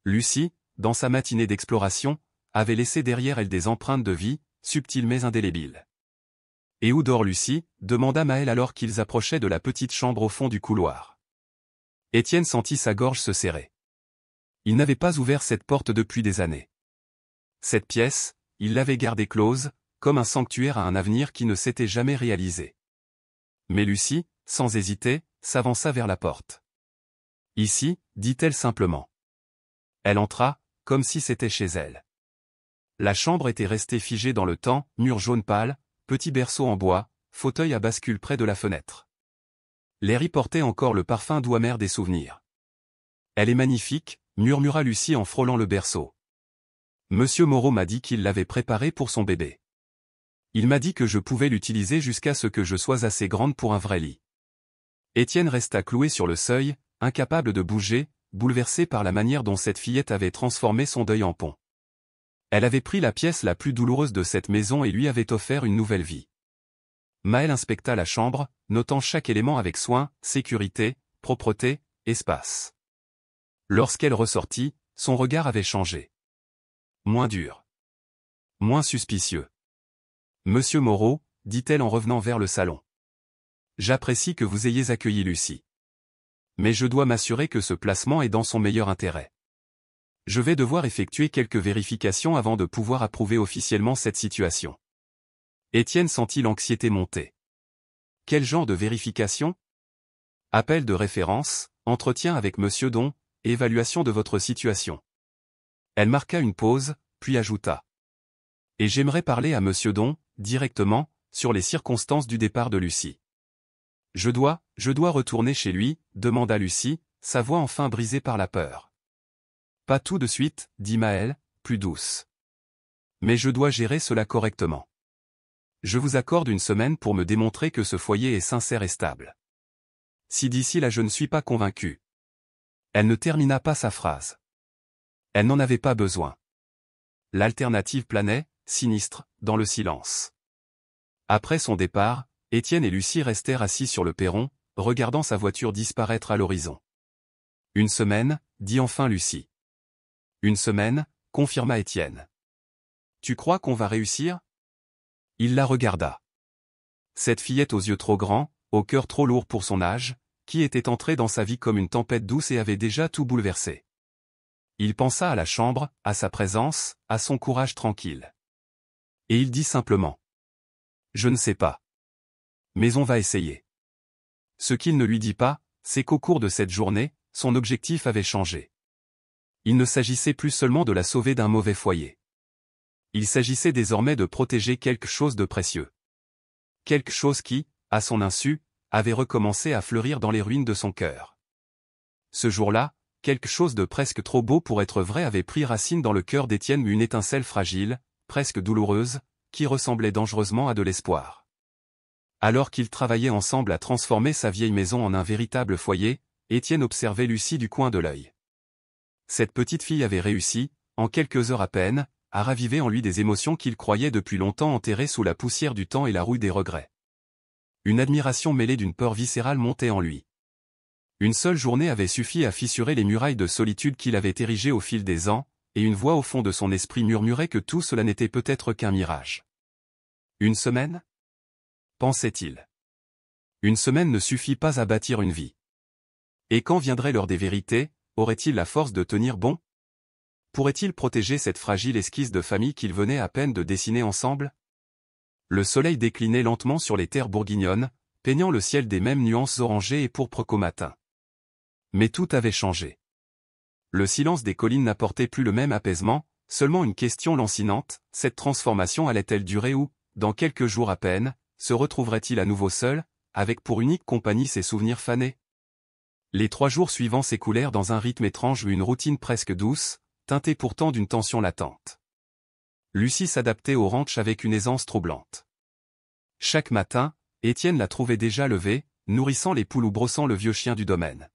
Lucie, dans sa matinée d'exploration, avait laissé derrière elle des empreintes de vie, subtiles mais indélébiles. « Et où dort Lucie » demanda Maël alors qu'ils approchaient de la petite chambre au fond du couloir. Étienne sentit sa gorge se serrer. Il n'avait pas ouvert cette porte depuis des années. Cette pièce, il l'avait gardée close, comme un sanctuaire à un avenir qui ne s'était jamais réalisé. Mais Lucie, sans hésiter, s'avança vers la porte. « Ici » dit-elle simplement. Elle entra, comme si c'était chez elle. La chambre était restée figée dans le temps, mur jaune pâle, petit berceau en bois, fauteuil à bascule près de la fenêtre. L'air y portait encore le parfum doux amer des souvenirs. « Elle est magnifique » murmura Lucie en frôlant le berceau. « Monsieur Moreau m'a dit qu'il l'avait préparée pour son bébé. Il m'a dit que je pouvais l'utiliser jusqu'à ce que je sois assez grande pour un vrai lit. » Étienne resta cloué sur le seuil, incapable de bouger, bouleversé par la manière dont cette fillette avait transformé son deuil en pont. Elle avait pris la pièce la plus douloureuse de cette maison et lui avait offert une nouvelle vie. Maël inspecta la chambre, notant chaque élément avec soin, sécurité, propreté, espace. Lorsqu'elle ressortit, son regard avait changé. Moins dur. Moins suspicieux. « Monsieur Moreau, dit-elle en revenant vers le salon. J'apprécie que vous ayez accueilli Lucie. Mais je dois m'assurer que ce placement est dans son meilleur intérêt. Je vais devoir effectuer quelques vérifications avant de pouvoir approuver officiellement cette situation. » Étienne sentit l'anxiété monter. Quel genre de vérification ? Appel de référence, entretien avec Monsieur Don, évaluation de votre situation. Elle marqua une pause, puis ajouta. Et j'aimerais parler à Monsieur Don, directement, sur les circonstances du départ de Lucie. Je dois retourner chez lui, demanda Lucie, sa voix enfin brisée par la peur. Pas tout de suite, dit Maëlle, plus douce. Mais je dois gérer cela correctement. Je vous accorde une semaine pour me démontrer que ce foyer est sincère et stable. Si d'ici là je ne suis pas convaincu. Elle ne termina pas sa phrase. Elle n'en avait pas besoin. L'alternative planait, sinistre, dans le silence. Après son départ, Étienne et Lucie restèrent assis sur le perron, regardant sa voiture disparaître à l'horizon. Une semaine, dit enfin Lucie. Une semaine, confirma Étienne. Tu crois qu'on va réussir? Il la regarda. Cette fillette aux yeux trop grands, au cœur trop lourd pour son âge, qui était entrée dans sa vie comme une tempête douce et avait déjà tout bouleversé. Il pensa à la chambre, à sa présence, à son courage tranquille. Et il dit simplement. Je ne sais pas. Mais on va essayer. Ce qu'il ne lui dit pas, c'est qu'au cours de cette journée, son objectif avait changé. Il ne s'agissait plus seulement de la sauver d'un mauvais foyer. Il s'agissait désormais de protéger quelque chose de précieux. Quelque chose qui, à son insu, avait recommencé à fleurir dans les ruines de son cœur. Ce jour-là, quelque chose de presque trop beau pour être vrai avait pris racine dans le cœur d'Étienne, une étincelle fragile, presque douloureuse, qui ressemblait dangereusement à de l'espoir. Alors qu'ils travaillaient ensemble à transformer sa vieille maison en un véritable foyer, Étienne observait Lucie du coin de l'œil. Cette petite fille avait réussi, en quelques heures à peine, à raviver en lui des émotions qu'il croyait depuis longtemps enterrées sous la poussière du temps et la rouille des regrets. Une admiration mêlée d'une peur viscérale montait en lui. Une seule journée avait suffi à fissurer les murailles de solitude qu'il avait érigées au fil des ans, et une voix au fond de son esprit murmurait que tout cela n'était peut-être qu'un mirage. Une semaine? Pensait-il. Une semaine ne suffit pas à bâtir une vie. Et quand viendrait l'heure des vérités, aurait-il la force de tenir bon? Pourrait-il protéger cette fragile esquisse de famille qu'ils venaient à peine de dessiner ensemble? Le soleil déclinait lentement sur les terres bourguignonnes, peignant le ciel des mêmes nuances orangées et pourpres qu'au matin. Mais tout avait changé. Le silence des collines n'apportait plus le même apaisement, seulement une question lancinante, cette transformation allait-elle durer ou, dans quelques jours à peine, se retrouverait-il à nouveau seul, avec pour unique compagnie ses souvenirs fanés? Les 3 jours suivants s'écoulèrent dans un rythme étrange ou une routine presque douce, teintée pourtant d'une tension latente. Lucie s'adaptait au ranch avec une aisance troublante. Chaque matin, Étienne la trouvait déjà levée, nourrissant les poules ou brossant le vieux chien du domaine.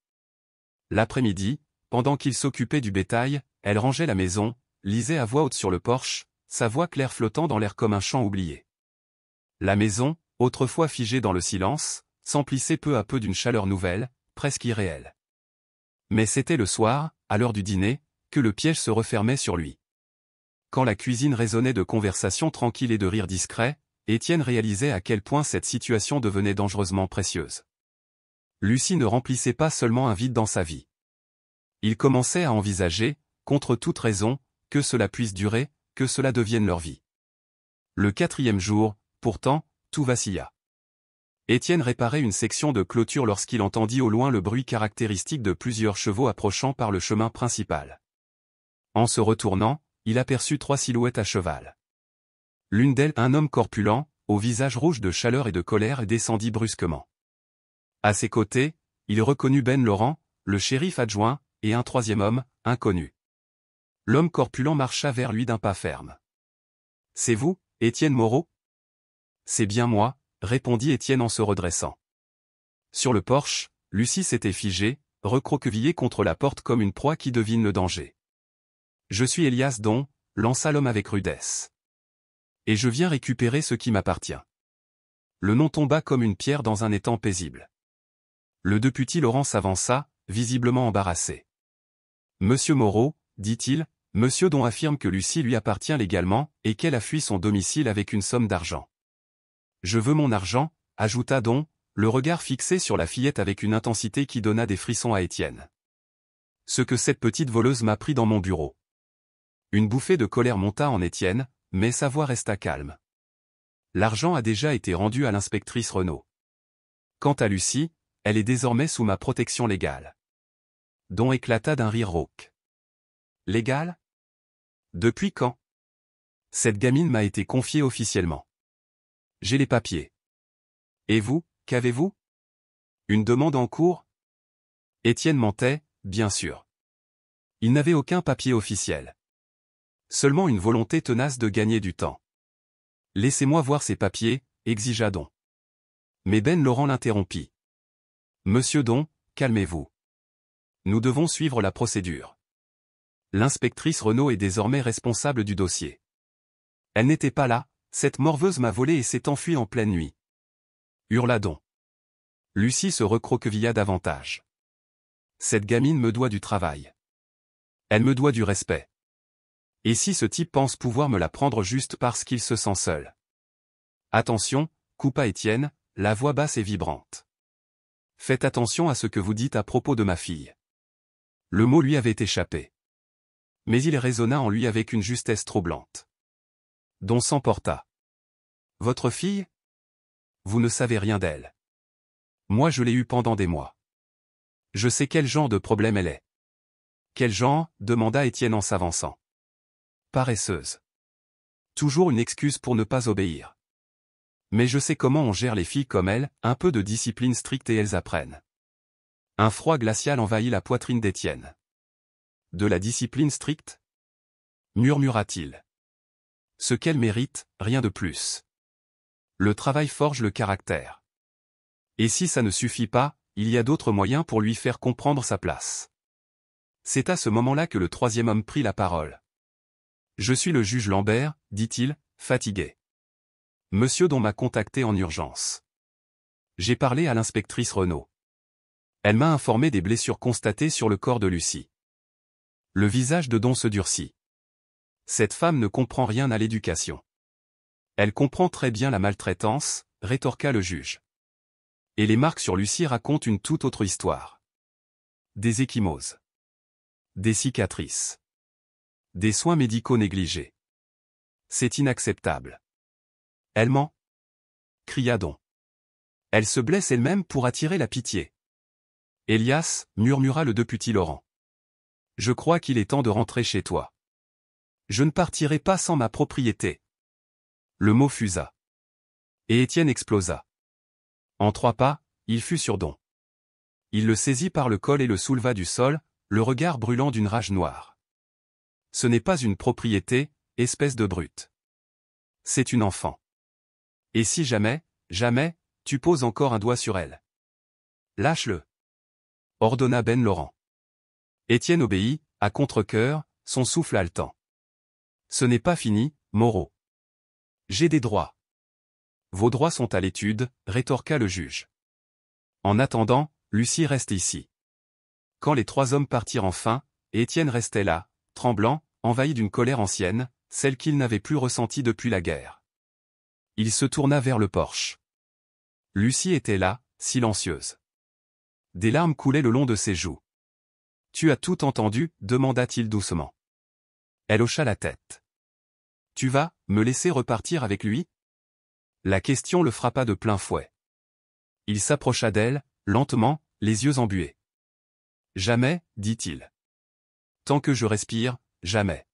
L'après-midi, pendant qu'il s'occupait du bétail, elle rangeait la maison, lisait à voix haute sur le porche, sa voix claire flottant dans l'air comme un chant oublié. La maison, autrefois figée dans le silence, s'emplissait peu à peu d'une chaleur nouvelle, presque irréelle. Mais c'était le soir, à l'heure du dîner, que le piège se refermait sur lui. Quand la cuisine résonnait de conversations tranquilles et de rires discrets, Étienne réalisait à quel point cette situation devenait dangereusement précieuse. Lucie ne remplissait pas seulement un vide dans sa vie. Il commençait à envisager, contre toute raison, que cela puisse durer, que cela devienne leur vie. Le 4e jour, pourtant, tout vacilla. Étienne réparait une section de clôture lorsqu'il entendit au loin le bruit caractéristique de plusieurs chevaux approchant par le chemin principal. En se retournant, il aperçut 3 silhouettes à cheval. L'une d'elles, un homme corpulent, au visage rouge de chaleur et de colère, descendit brusquement. À ses côtés, il reconnut Ben Laurent, le shérif adjoint, et un 3e homme, inconnu. L'homme corpulent marcha vers lui d'un pas ferme. « C'est vous, Étienne Moreau ?»« C'est bien moi, » répondit Étienne en se redressant. Sur le porche, Lucie s'était figée, recroquevillée contre la porte comme une proie qui devine le danger. « Je suis Elias Don », lança l'homme avec rudesse. « Et je viens récupérer ce qui m'appartient. » Le nom tomba comme une pierre dans un étang paisible. Le député Laurent s'avança, visiblement embarrassé. « Monsieur Moreau, dit-il, monsieur Don affirme que Lucie lui appartient légalement, et qu'elle a fui son domicile avec une somme d'argent. »« Je veux mon argent, » ajouta Don, le regard fixé sur la fillette avec une intensité qui donna des frissons à Étienne. « Ce que cette petite voleuse m'a pris dans mon bureau. » Une bouffée de colère monta en Étienne, mais sa voix resta calme. L'argent a déjà été rendu à l'inspectrice Renaud. Quant à Lucie, elle est désormais sous ma protection légale. Don éclata d'un rire rauque. Légal? Depuis quand? Cette gamine m'a été confiée officiellement. J'ai les papiers. Et vous, qu'avez-vous? Une demande en cours? Étienne mentait, bien sûr. Il n'avait aucun papier officiel. Seulement une volonté tenace de gagner du temps. « Laissez-moi voir ces papiers », exigea Don. Mais Ben Laurent l'interrompit. « Monsieur Don, calmez-vous. Nous devons suivre la procédure. L'inspectrice Renaud est désormais responsable du dossier. Elle n'était pas là, cette morveuse m'a volé et s'est enfuie en pleine nuit. » Hurla Don. Lucie se recroquevilla davantage. Cette gamine me doit du travail. Elle me doit du respect. Et si ce type pense pouvoir me la prendre juste parce qu'il se sent seul? Attention, coupa Étienne, la voix basse et vibrante. Faites attention à ce que vous dites à propos de ma fille. Le mot lui avait échappé. Mais il résonna en lui avec une justesse troublante. Don s'emporta. Votre fille? Vous ne savez rien d'elle. Moi je l'ai eue pendant des mois. Je sais quel genre de problème elle est. Quel genre? Demanda Étienne en s'avançant. Paresseuse. Toujours une excuse pour ne pas obéir. Mais je sais comment on gère les filles comme elle, un peu de discipline stricte et elles apprennent. Un froid glacial envahit la poitrine d'Étienne. De la discipline stricte? Murmura-t-il. Ce qu'elle mérite, rien de plus. Le travail forge le caractère. Et si ça ne suffit pas, il y a d'autres moyens pour lui faire comprendre sa place. C'est à ce moment-là que le troisième homme prit la parole. Je suis le juge Lambert, dit-il, fatigué. Monsieur Don m'a contacté en urgence. J'ai parlé à l'inspectrice Renaud. Elle m'a informé des blessures constatées sur le corps de Lucie. Le visage de Don se durcit. Cette femme ne comprend rien à l'éducation. Elle comprend très bien la maltraitance, rétorqua le juge. Et les marques sur Lucie racontent une toute autre histoire. Des ecchymoses. Des cicatrices. Des soins médicaux négligés. C'est inacceptable. Elle ment? Cria Don. Elle se blesse elle-même pour attirer la pitié. Elias, murmura le député Laurent. Je crois qu'il est temps de rentrer chez toi. Je ne partirai pas sans ma propriété. Le mot fusa. Et Étienne explosa. En 3 pas, il fut sur Don. Il le saisit par le col et le souleva du sol, le regard brûlant d'une rage noire. Ce n'est pas une propriété, espèce de brute. C'est une enfant. Et si jamais, tu poses encore un doigt sur elle. Lâche-le. Ordonna Ben Laurent. Étienne obéit, à contre-cœur, son souffle haletant. Ce n'est pas fini, Moreau. J'ai des droits. Vos droits sont à l'étude, rétorqua le juge. En attendant, Lucie reste ici. Quand les 3 hommes partirent enfin, Étienne restait là, tremblant, envahi d'une colère ancienne, celle qu'il n'avait plus ressentie depuis la guerre. Il se tourna vers le porche. Lucie était là, silencieuse. Des larmes coulaient le long de ses joues. « Tu as tout entendu ?» demanda-t-il doucement. Elle hocha la tête. « Tu vas me laisser repartir avec lui ?» La question le frappa de plein fouet. Il s'approcha d'elle, lentement, les yeux embués. « Jamais, dit-il. Tant que je respire, jamais. »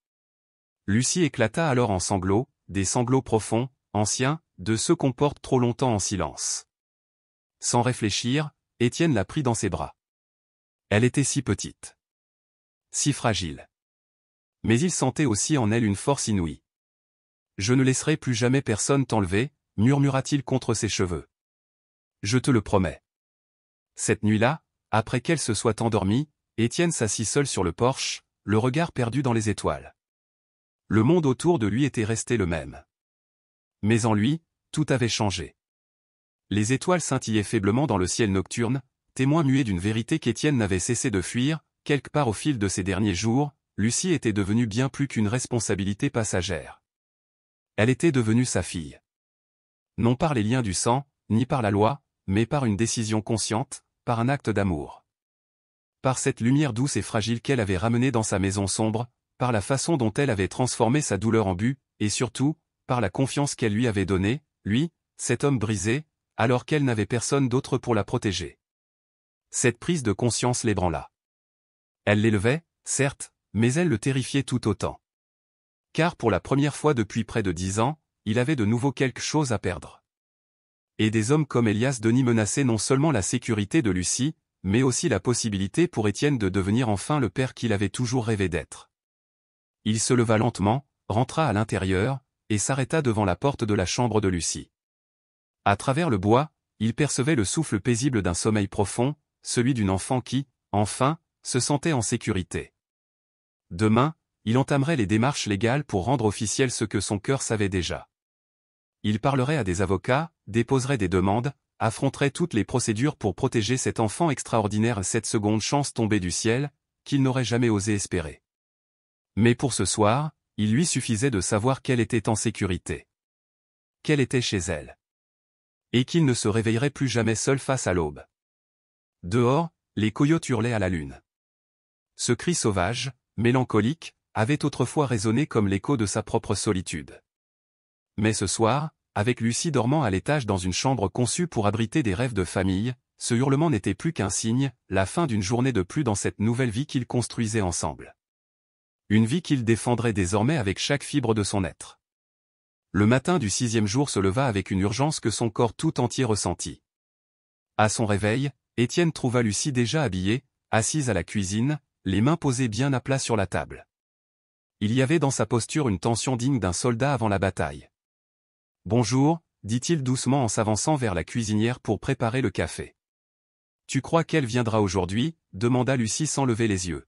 Lucie éclata alors en sanglots, des sanglots profonds, anciens, de ceux qu'on porte trop longtemps en silence. Sans réfléchir, Étienne la prit dans ses bras. Elle était si petite. Si fragile. Mais il sentait aussi en elle une force inouïe. « Je ne laisserai plus jamais personne t'enlever, » murmura-t-il contre ses cheveux. « Je te le promets. » Cette nuit-là, après qu'elle se soit endormie, Étienne s'assit seul sur le porche, le regard perdu dans les étoiles. Le monde autour de lui était resté le même. Mais en lui, tout avait changé. Les étoiles scintillaient faiblement dans le ciel nocturne, témoin muet d'une vérité qu'Étienne n'avait cessé de fuir, quelque part au fil de ces derniers jours, Lucie était devenue bien plus qu'une responsabilité passagère. Elle était devenue sa fille. Non par les liens du sang, ni par la loi, mais par une décision consciente, par un acte d'amour. Par cette lumière douce et fragile qu'elle avait ramenée dans sa maison sombre, par la façon dont elle avait transformé sa douleur en but, et surtout, par la confiance qu'elle lui avait donnée, lui, cet homme brisé, alors qu'elle n'avait personne d'autre pour la protéger. Cette prise de conscience l'ébranla. Elle l'élevait, certes, mais elle le terrifiait tout autant. Car pour la première fois depuis près de 10 ans, il avait de nouveau quelque chose à perdre. Et des hommes comme Elias Denis menaçaient non seulement la sécurité de Lucie, mais aussi la possibilité pour Étienne de devenir enfin le père qu'il avait toujours rêvé d'être. Il se leva lentement, rentra à l'intérieur, et s'arrêta devant la porte de la chambre de Lucie. À travers le bois, il percevait le souffle paisible d'un sommeil profond, celui d'une enfant qui, enfin, se sentait en sécurité. Demain, il entamerait les démarches légales pour rendre officiel ce que son cœur savait déjà. Il parlerait à des avocats, déposerait des demandes, affronterait toutes les procédures pour protéger cet enfant extraordinaire, cette seconde chance tombée du ciel, qu'il n'aurait jamais osé espérer. Mais pour ce soir, il lui suffisait de savoir qu'elle était en sécurité. Qu'elle était chez elle. Et qu'il ne se réveillerait plus jamais seul face à l'aube. Dehors, les coyotes hurlaient à la lune. Ce cri sauvage, mélancolique, avait autrefois résonné comme l'écho de sa propre solitude. Mais ce soir, avec Lucie dormant à l'étage dans une chambre conçue pour abriter des rêves de famille, ce hurlement n'était plus qu'un signe, la fin d'une journée de plus dans cette nouvelle vie qu'ils construisaient ensemble. Une vie qu'il défendrait désormais avec chaque fibre de son être. Le matin du 6e jour se leva avec une urgence que son corps tout entier ressentit. À son réveil, Étienne trouva Lucie déjà habillée, assise à la cuisine, les mains posées bien à plat sur la table. Il y avait dans sa posture une tension digne d'un soldat avant la bataille. « Bonjour », dit-il doucement en s'avançant vers la cuisinière pour préparer le café. « Tu crois qu'elle viendra aujourd'hui » demanda Lucie sans lever les yeux.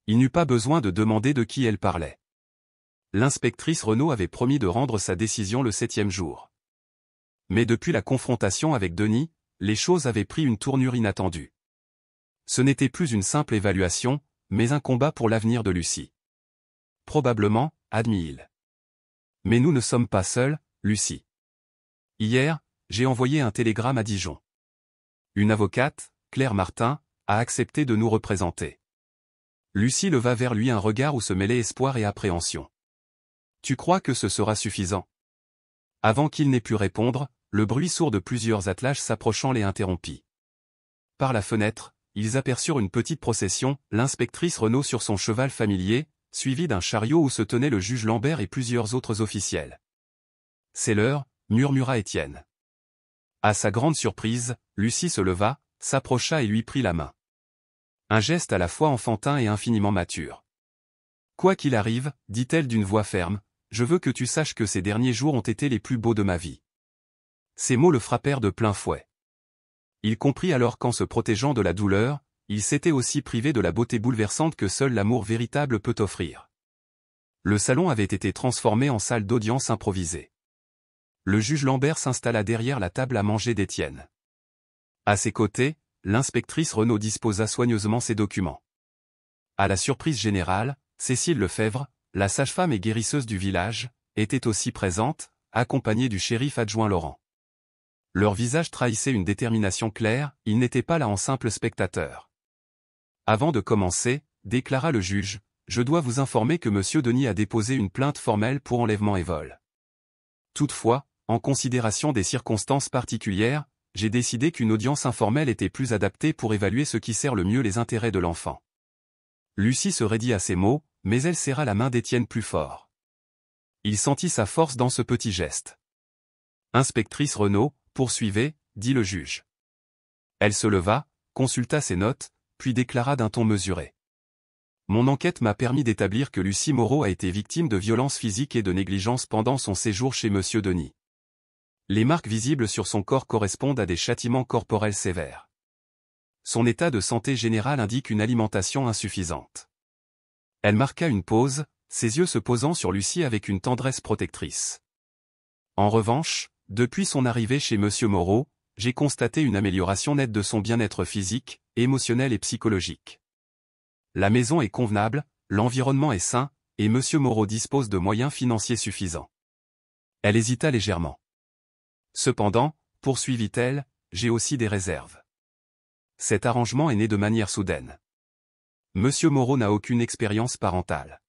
Il n'eut pas besoin de demander de qui elle parlait. L'inspectrice Renaud avait promis de rendre sa décision le 7e jour. Mais depuis la confrontation avec Denis, les choses avaient pris une tournure inattendue. Ce n'était plus une simple évaluation, mais un combat pour l'avenir de Lucie. Probablement, admit-il. Mais nous ne sommes pas seuls, Lucie. Hier, j'ai envoyé un télégramme à Dijon. Une avocate, Claire Martin, a accepté de nous représenter. Lucie leva vers lui un regard où se mêlaient espoir et appréhension. Tu crois que ce sera suffisant? Avant qu'il n'ait pu répondre, le bruit sourd de plusieurs attelages s'approchant les interrompit. Par la fenêtre, ils aperçurent une petite procession, l'inspectrice Renaud sur son cheval familier, suivi d'un chariot où se tenait le juge Lambert et plusieurs autres officiels. C'est l'heure, murmura Étienne. À sa grande surprise, Lucie se leva, s'approcha et lui prit la main. Un geste à la fois enfantin et infiniment mature. Quoi qu'il arrive, dit-elle d'une voix ferme, je veux que tu saches que ces derniers jours ont été les plus beaux de ma vie. Ces mots le frappèrent de plein fouet. Il comprit alors qu'en se protégeant de la douleur, il s'était aussi privé de la beauté bouleversante que seul l'amour véritable peut offrir. Le salon avait été transformé en salle d'audience improvisée. Le juge Lambert s'installa derrière la table à manger d'Étienne. À ses côtés, l'inspectrice Renaud disposa soigneusement ses documents. À la surprise générale, Cécile Lefebvre, la sage-femme et guérisseuse du village, était aussi présente, accompagnée du shérif adjoint Laurent. Leur visage trahissait une détermination claire, ils n'étaient pas là en simples spectateurs. Avant de commencer, déclara le juge, je dois vous informer que M. Denis a déposé une plainte formelle pour enlèvement et vol. Toutefois, en considération des circonstances particulières, j'ai décidé qu'une audience informelle était plus adaptée pour évaluer ce qui sert le mieux les intérêts de l'enfant. Lucie se raidit à ces mots, mais elle serra la main d'Étienne plus fort. Il sentit sa force dans ce petit geste. Inspectrice Renaud, poursuivez, dit le juge. Elle se leva, consulta ses notes, puis déclara d'un ton mesuré. Mon enquête m'a permis d'établir que Lucie Moreau a été victime de violences physiques et de négligence pendant son séjour chez M. Denis. Les marques visibles sur son corps correspondent à des châtiments corporels sévères. Son état de santé général indique une alimentation insuffisante. Elle marqua une pause, ses yeux se posant sur Lucie avec une tendresse protectrice. En revanche, depuis son arrivée chez M. Moreau, j'ai constaté une amélioration nette de son bien-être physique, émotionnel et psychologique. La maison est convenable, l'environnement est sain, et M. Moreau dispose de moyens financiers suffisants. Elle hésita légèrement. Cependant, poursuivit-elle, j'ai aussi des réserves. Cet arrangement est né de manière soudaine. M. Moreau n'a aucune expérience parentale.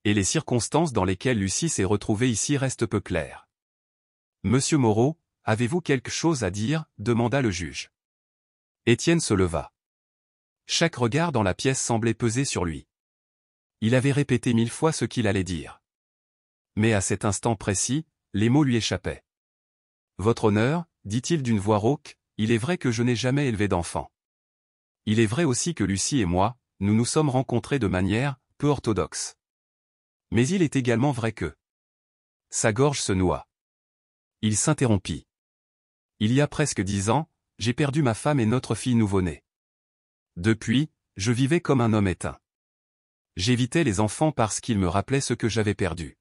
Et les circonstances dans lesquelles Lucie s'est retrouvée ici restent peu claires. Monsieur Moreau, avez-vous quelque chose à dire demanda le juge. Étienne se leva. Chaque regard dans la pièce semblait peser sur lui. Il avait répété 1000 fois ce qu'il allait dire. Mais à cet instant précis, les mots lui échappaient. Votre honneur, dit-il d'une voix rauque, il est vrai que je n'ai jamais élevé d'enfant. Il est vrai aussi que Lucie et moi, nous nous sommes rencontrés de manière peu orthodoxe. Mais il est également vrai que sa gorge se noua. Il s'interrompit. Il y a presque 10 ans, j'ai perdu ma femme et notre fille nouveau-née. Depuis, je vivais comme un homme éteint. J'évitais les enfants parce qu'ils me rappelaient ce que j'avais perdu.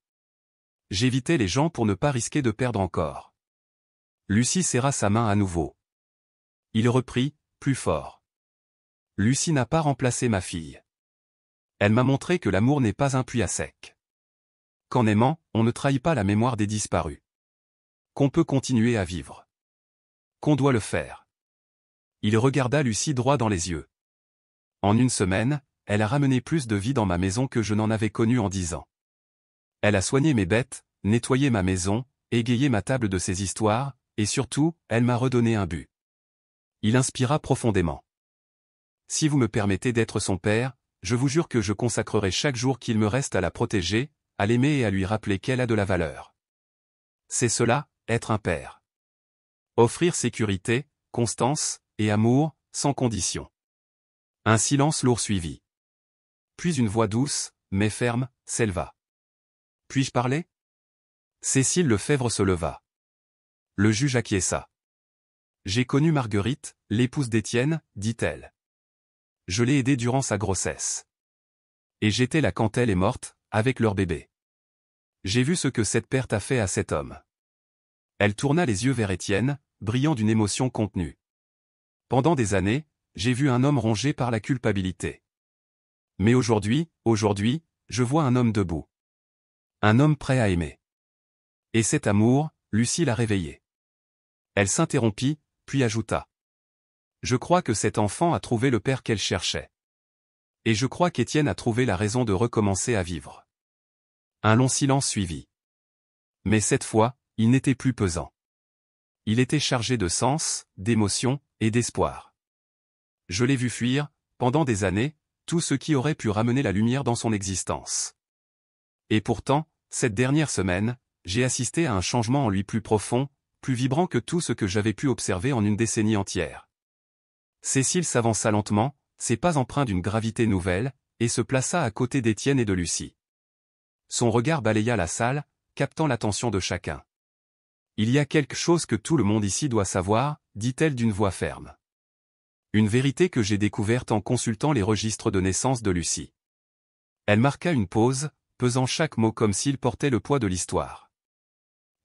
J'évitais les gens pour ne pas risquer de perdre encore. Lucie serra sa main à nouveau. Il reprit, plus fort. Lucie n'a pas remplacé ma fille. Elle m'a montré que l'amour n'est pas un puits à sec. Qu'en aimant, on ne trahit pas la mémoire des disparus. Qu'on peut continuer à vivre. Qu'on doit le faire. Il regarda Lucie droit dans les yeux. En une semaine, elle a ramené plus de vie dans ma maison que je n'en avais connu en 10 ans. Elle a soigné mes bêtes, nettoyé ma maison, égayé ma table de ses histoires, et surtout, elle m'a redonné un but. Il inspira profondément. Si vous me permettez d'être son père, je vous jure que je consacrerai chaque jour qu'il me reste à la protéger, à l'aimer et à lui rappeler qu'elle a de la valeur. C'est cela, être un père. Offrir sécurité, constance, et amour, sans condition. Un silence lourd suivit. Puis une voix douce, mais ferme, s'éleva. Puis-je parler? Cécile Lefebvre se leva. Le juge acquiesça. J'ai connu Marguerite, l'épouse d'Étienne, dit-elle. Je l'ai aidée durant sa grossesse. Et j'étais là quand elle est morte, avec leur bébé. J'ai vu ce que cette perte a fait à cet homme. Elle tourna les yeux vers Étienne, brillant d'une émotion contenue. Pendant des années, j'ai vu un homme rongé par la culpabilité. Mais aujourd'hui, je vois un homme debout. Un homme prêt à aimer. Et cet amour, Lucie l'a réveillé. Elle s'interrompit, puis ajouta. Je crois que cet enfant a trouvé le père qu'elle cherchait. Et je crois qu'Étienne a trouvé la raison de recommencer à vivre. Un long silence suivit. Mais cette fois, il n'était plus pesant. Il était chargé de sens, d'émotion, et d'espoir. Je l'ai vu fuir, pendant des années, tout ce qui aurait pu ramener la lumière dans son existence. Et pourtant, cette dernière semaine, j'ai assisté à un changement en lui plus profond, plus vibrant que tout ce que j'avais pu observer en une décennie entière. Cécile s'avança lentement, ses pas empreints d'une gravité nouvelle, et se plaça à côté d'Étienne et de Lucie. Son regard balaya la salle, captant l'attention de chacun. Il y a quelque chose que tout le monde ici doit savoir, dit-elle d'une voix ferme. Une vérité que j'ai découverte en consultant les registres de naissance de Lucie. Elle marqua une pause, pesant chaque mot comme s'il portait le poids de l'histoire.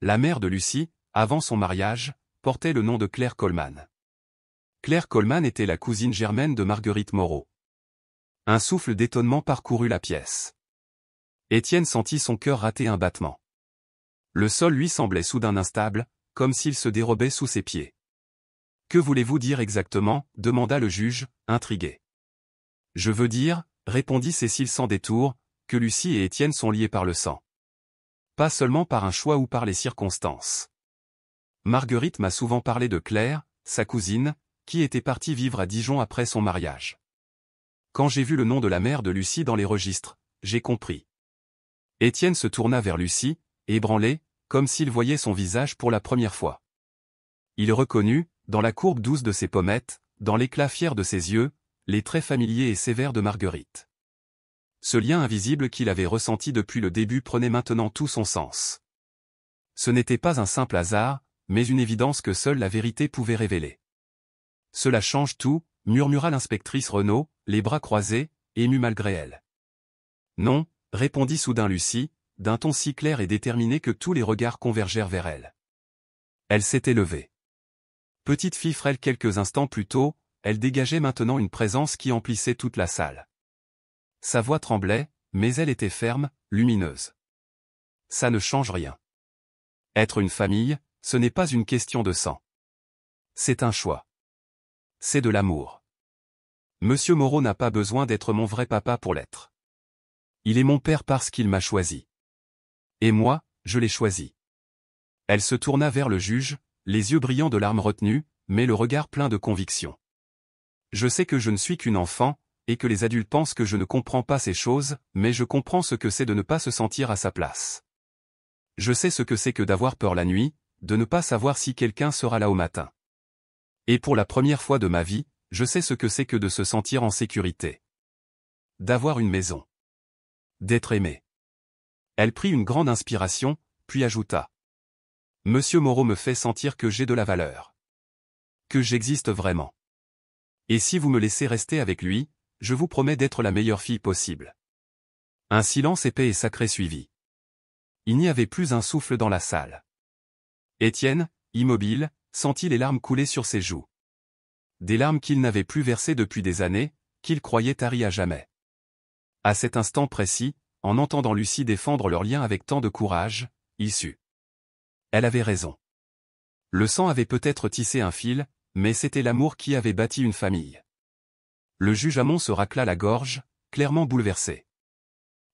La mère de Lucie, avant son mariage, portait le nom de Claire Coleman. Claire Coleman était la cousine germaine de Marguerite Moreau. Un souffle d'étonnement parcourut la pièce. Étienne sentit son cœur rater un battement. Le sol lui semblait soudain instable, comme s'il se dérobait sous ses pieds. Que voulez-vous dire exactement? Demanda le juge, intrigué. Je veux dire, répondit Cécile sans détour, que Lucie et Étienne sont liés par le sang. Pas seulement par un choix ou par les circonstances. Marguerite m'a souvent parlé de Claire, sa cousine, qui était partie vivre à Dijon après son mariage. Quand j'ai vu le nom de la mère de Lucie dans les registres, j'ai compris. Étienne se tourna vers Lucie, ébranlé, comme s'il voyait son visage pour la première fois. Il reconnut, dans la courbe douce de ses pommettes, dans l'éclat fier de ses yeux, les traits familiers et sévères de Marguerite. Ce lien invisible qu'il avait ressenti depuis le début prenait maintenant tout son sens. Ce n'était pas un simple hasard, mais une évidence que seule la vérité pouvait révéler. Cela change tout, murmura l'inspectrice Renaud, les bras croisés, émue malgré elle. Non, répondit soudain Lucie, d'un ton si clair et déterminé que tous les regards convergèrent vers elle. Elle s'était levée. Petite fille frêle quelques instants plus tôt, elle dégageait maintenant une présence qui emplissait toute la salle. Sa voix tremblait, mais elle était ferme, lumineuse. Ça ne change rien. Être une famille, ce n'est pas une question de sang. C'est un choix. C'est de l'amour. Monsieur Moreau n'a pas besoin d'être mon vrai papa pour l'être. Il est mon père parce qu'il m'a choisi. Et moi, je l'ai choisi. Elle se tourna vers le juge, les yeux brillants de larmes retenues, mais le regard plein de conviction. Je sais que je ne suis qu'une enfant, et que les adultes pensent que je ne comprends pas ces choses, mais je comprends ce que c'est de ne pas se sentir à sa place. Je sais ce que c'est que d'avoir peur la nuit, de ne pas savoir si quelqu'un sera là au matin. Et pour la première fois de ma vie, je sais ce que c'est que de se sentir en sécurité. D'avoir une maison. D'être aimé. Elle prit une grande inspiration, puis ajouta. Monsieur Moreau me fait sentir que j'ai de la valeur. Que j'existe vraiment. Et si vous me laissez rester avec lui, je vous promets d'être la meilleure fille possible. Un silence épais et sacré suivit. Il n'y avait plus un souffle dans la salle. Étienne, immobile, sentit les larmes couler sur ses joues. Des larmes qu'il n'avait plus versées depuis des années, qu'il croyait taries à jamais. À cet instant précis, en entendant Lucie défendre leur lien avec tant de courage, il sut. Elle avait raison. Le sang avait peut-être tissé un fil, mais c'était l'amour qui avait bâti une famille. Le juge Hamon se racla la gorge, clairement bouleversé.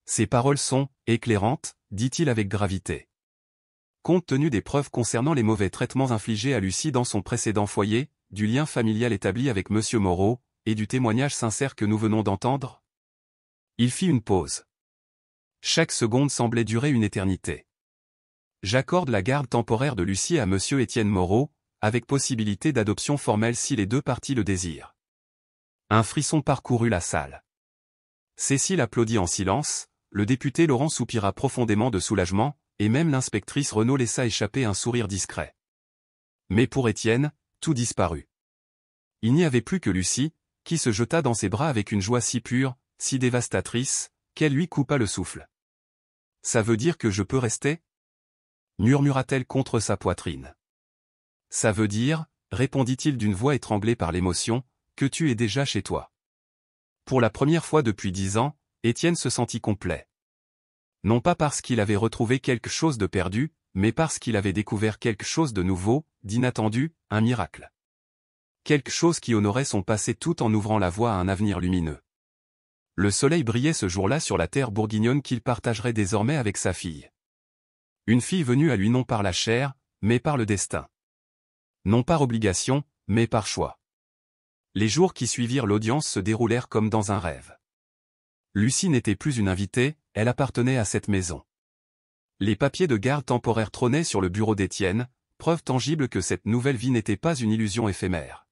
Ces paroles sont éclairantes, dit-il avec gravité. Compte tenu des preuves concernant les mauvais traitements infligés à Lucie dans son précédent foyer, du lien familial établi avec Monsieur Moreau, et du témoignage sincère que nous venons d'entendre? Il fit une pause. Chaque seconde semblait durer une éternité. J'accorde la garde temporaire de Lucie à Monsieur Étienne Moreau, avec possibilité d'adoption formelle si les deux parties le désirent. Un frisson parcourut la salle. Cécile applaudit en silence, le député Laurent soupira profondément de soulagement, et même l'inspectrice Renaud laissa échapper un sourire discret. Mais pour Étienne, tout disparut. Il n'y avait plus que Lucie, qui se jeta dans ses bras avec une joie si pure, si dévastatrice, qu'elle lui coupa le souffle. « Ça veut dire que je peux rester » murmura-t-elle contre sa poitrine. « Ça veut dire, » répondit-il d'une voix étranglée par l'émotion, « que tu es déjà chez toi. » Pour la première fois depuis 10 ans, Étienne se sentit complet. Non pas parce qu'il avait retrouvé quelque chose de perdu, mais parce qu'il avait découvert quelque chose de nouveau, d'inattendu, un miracle. Quelque chose qui honorait son passé tout en ouvrant la voie à un avenir lumineux. Le soleil brillait ce jour-là sur la terre bourguignonne qu'il partagerait désormais avec sa fille. Une fille venue à lui non par la chair, mais par le destin. Non par obligation, mais par choix. Les jours qui suivirent l'audience se déroulèrent comme dans un rêve. Lucie n'était plus une invitée, elle appartenait à cette maison. Les papiers de garde temporaire trônaient sur le bureau d'Étienne, preuve tangible que cette nouvelle vie n'était pas une illusion éphémère.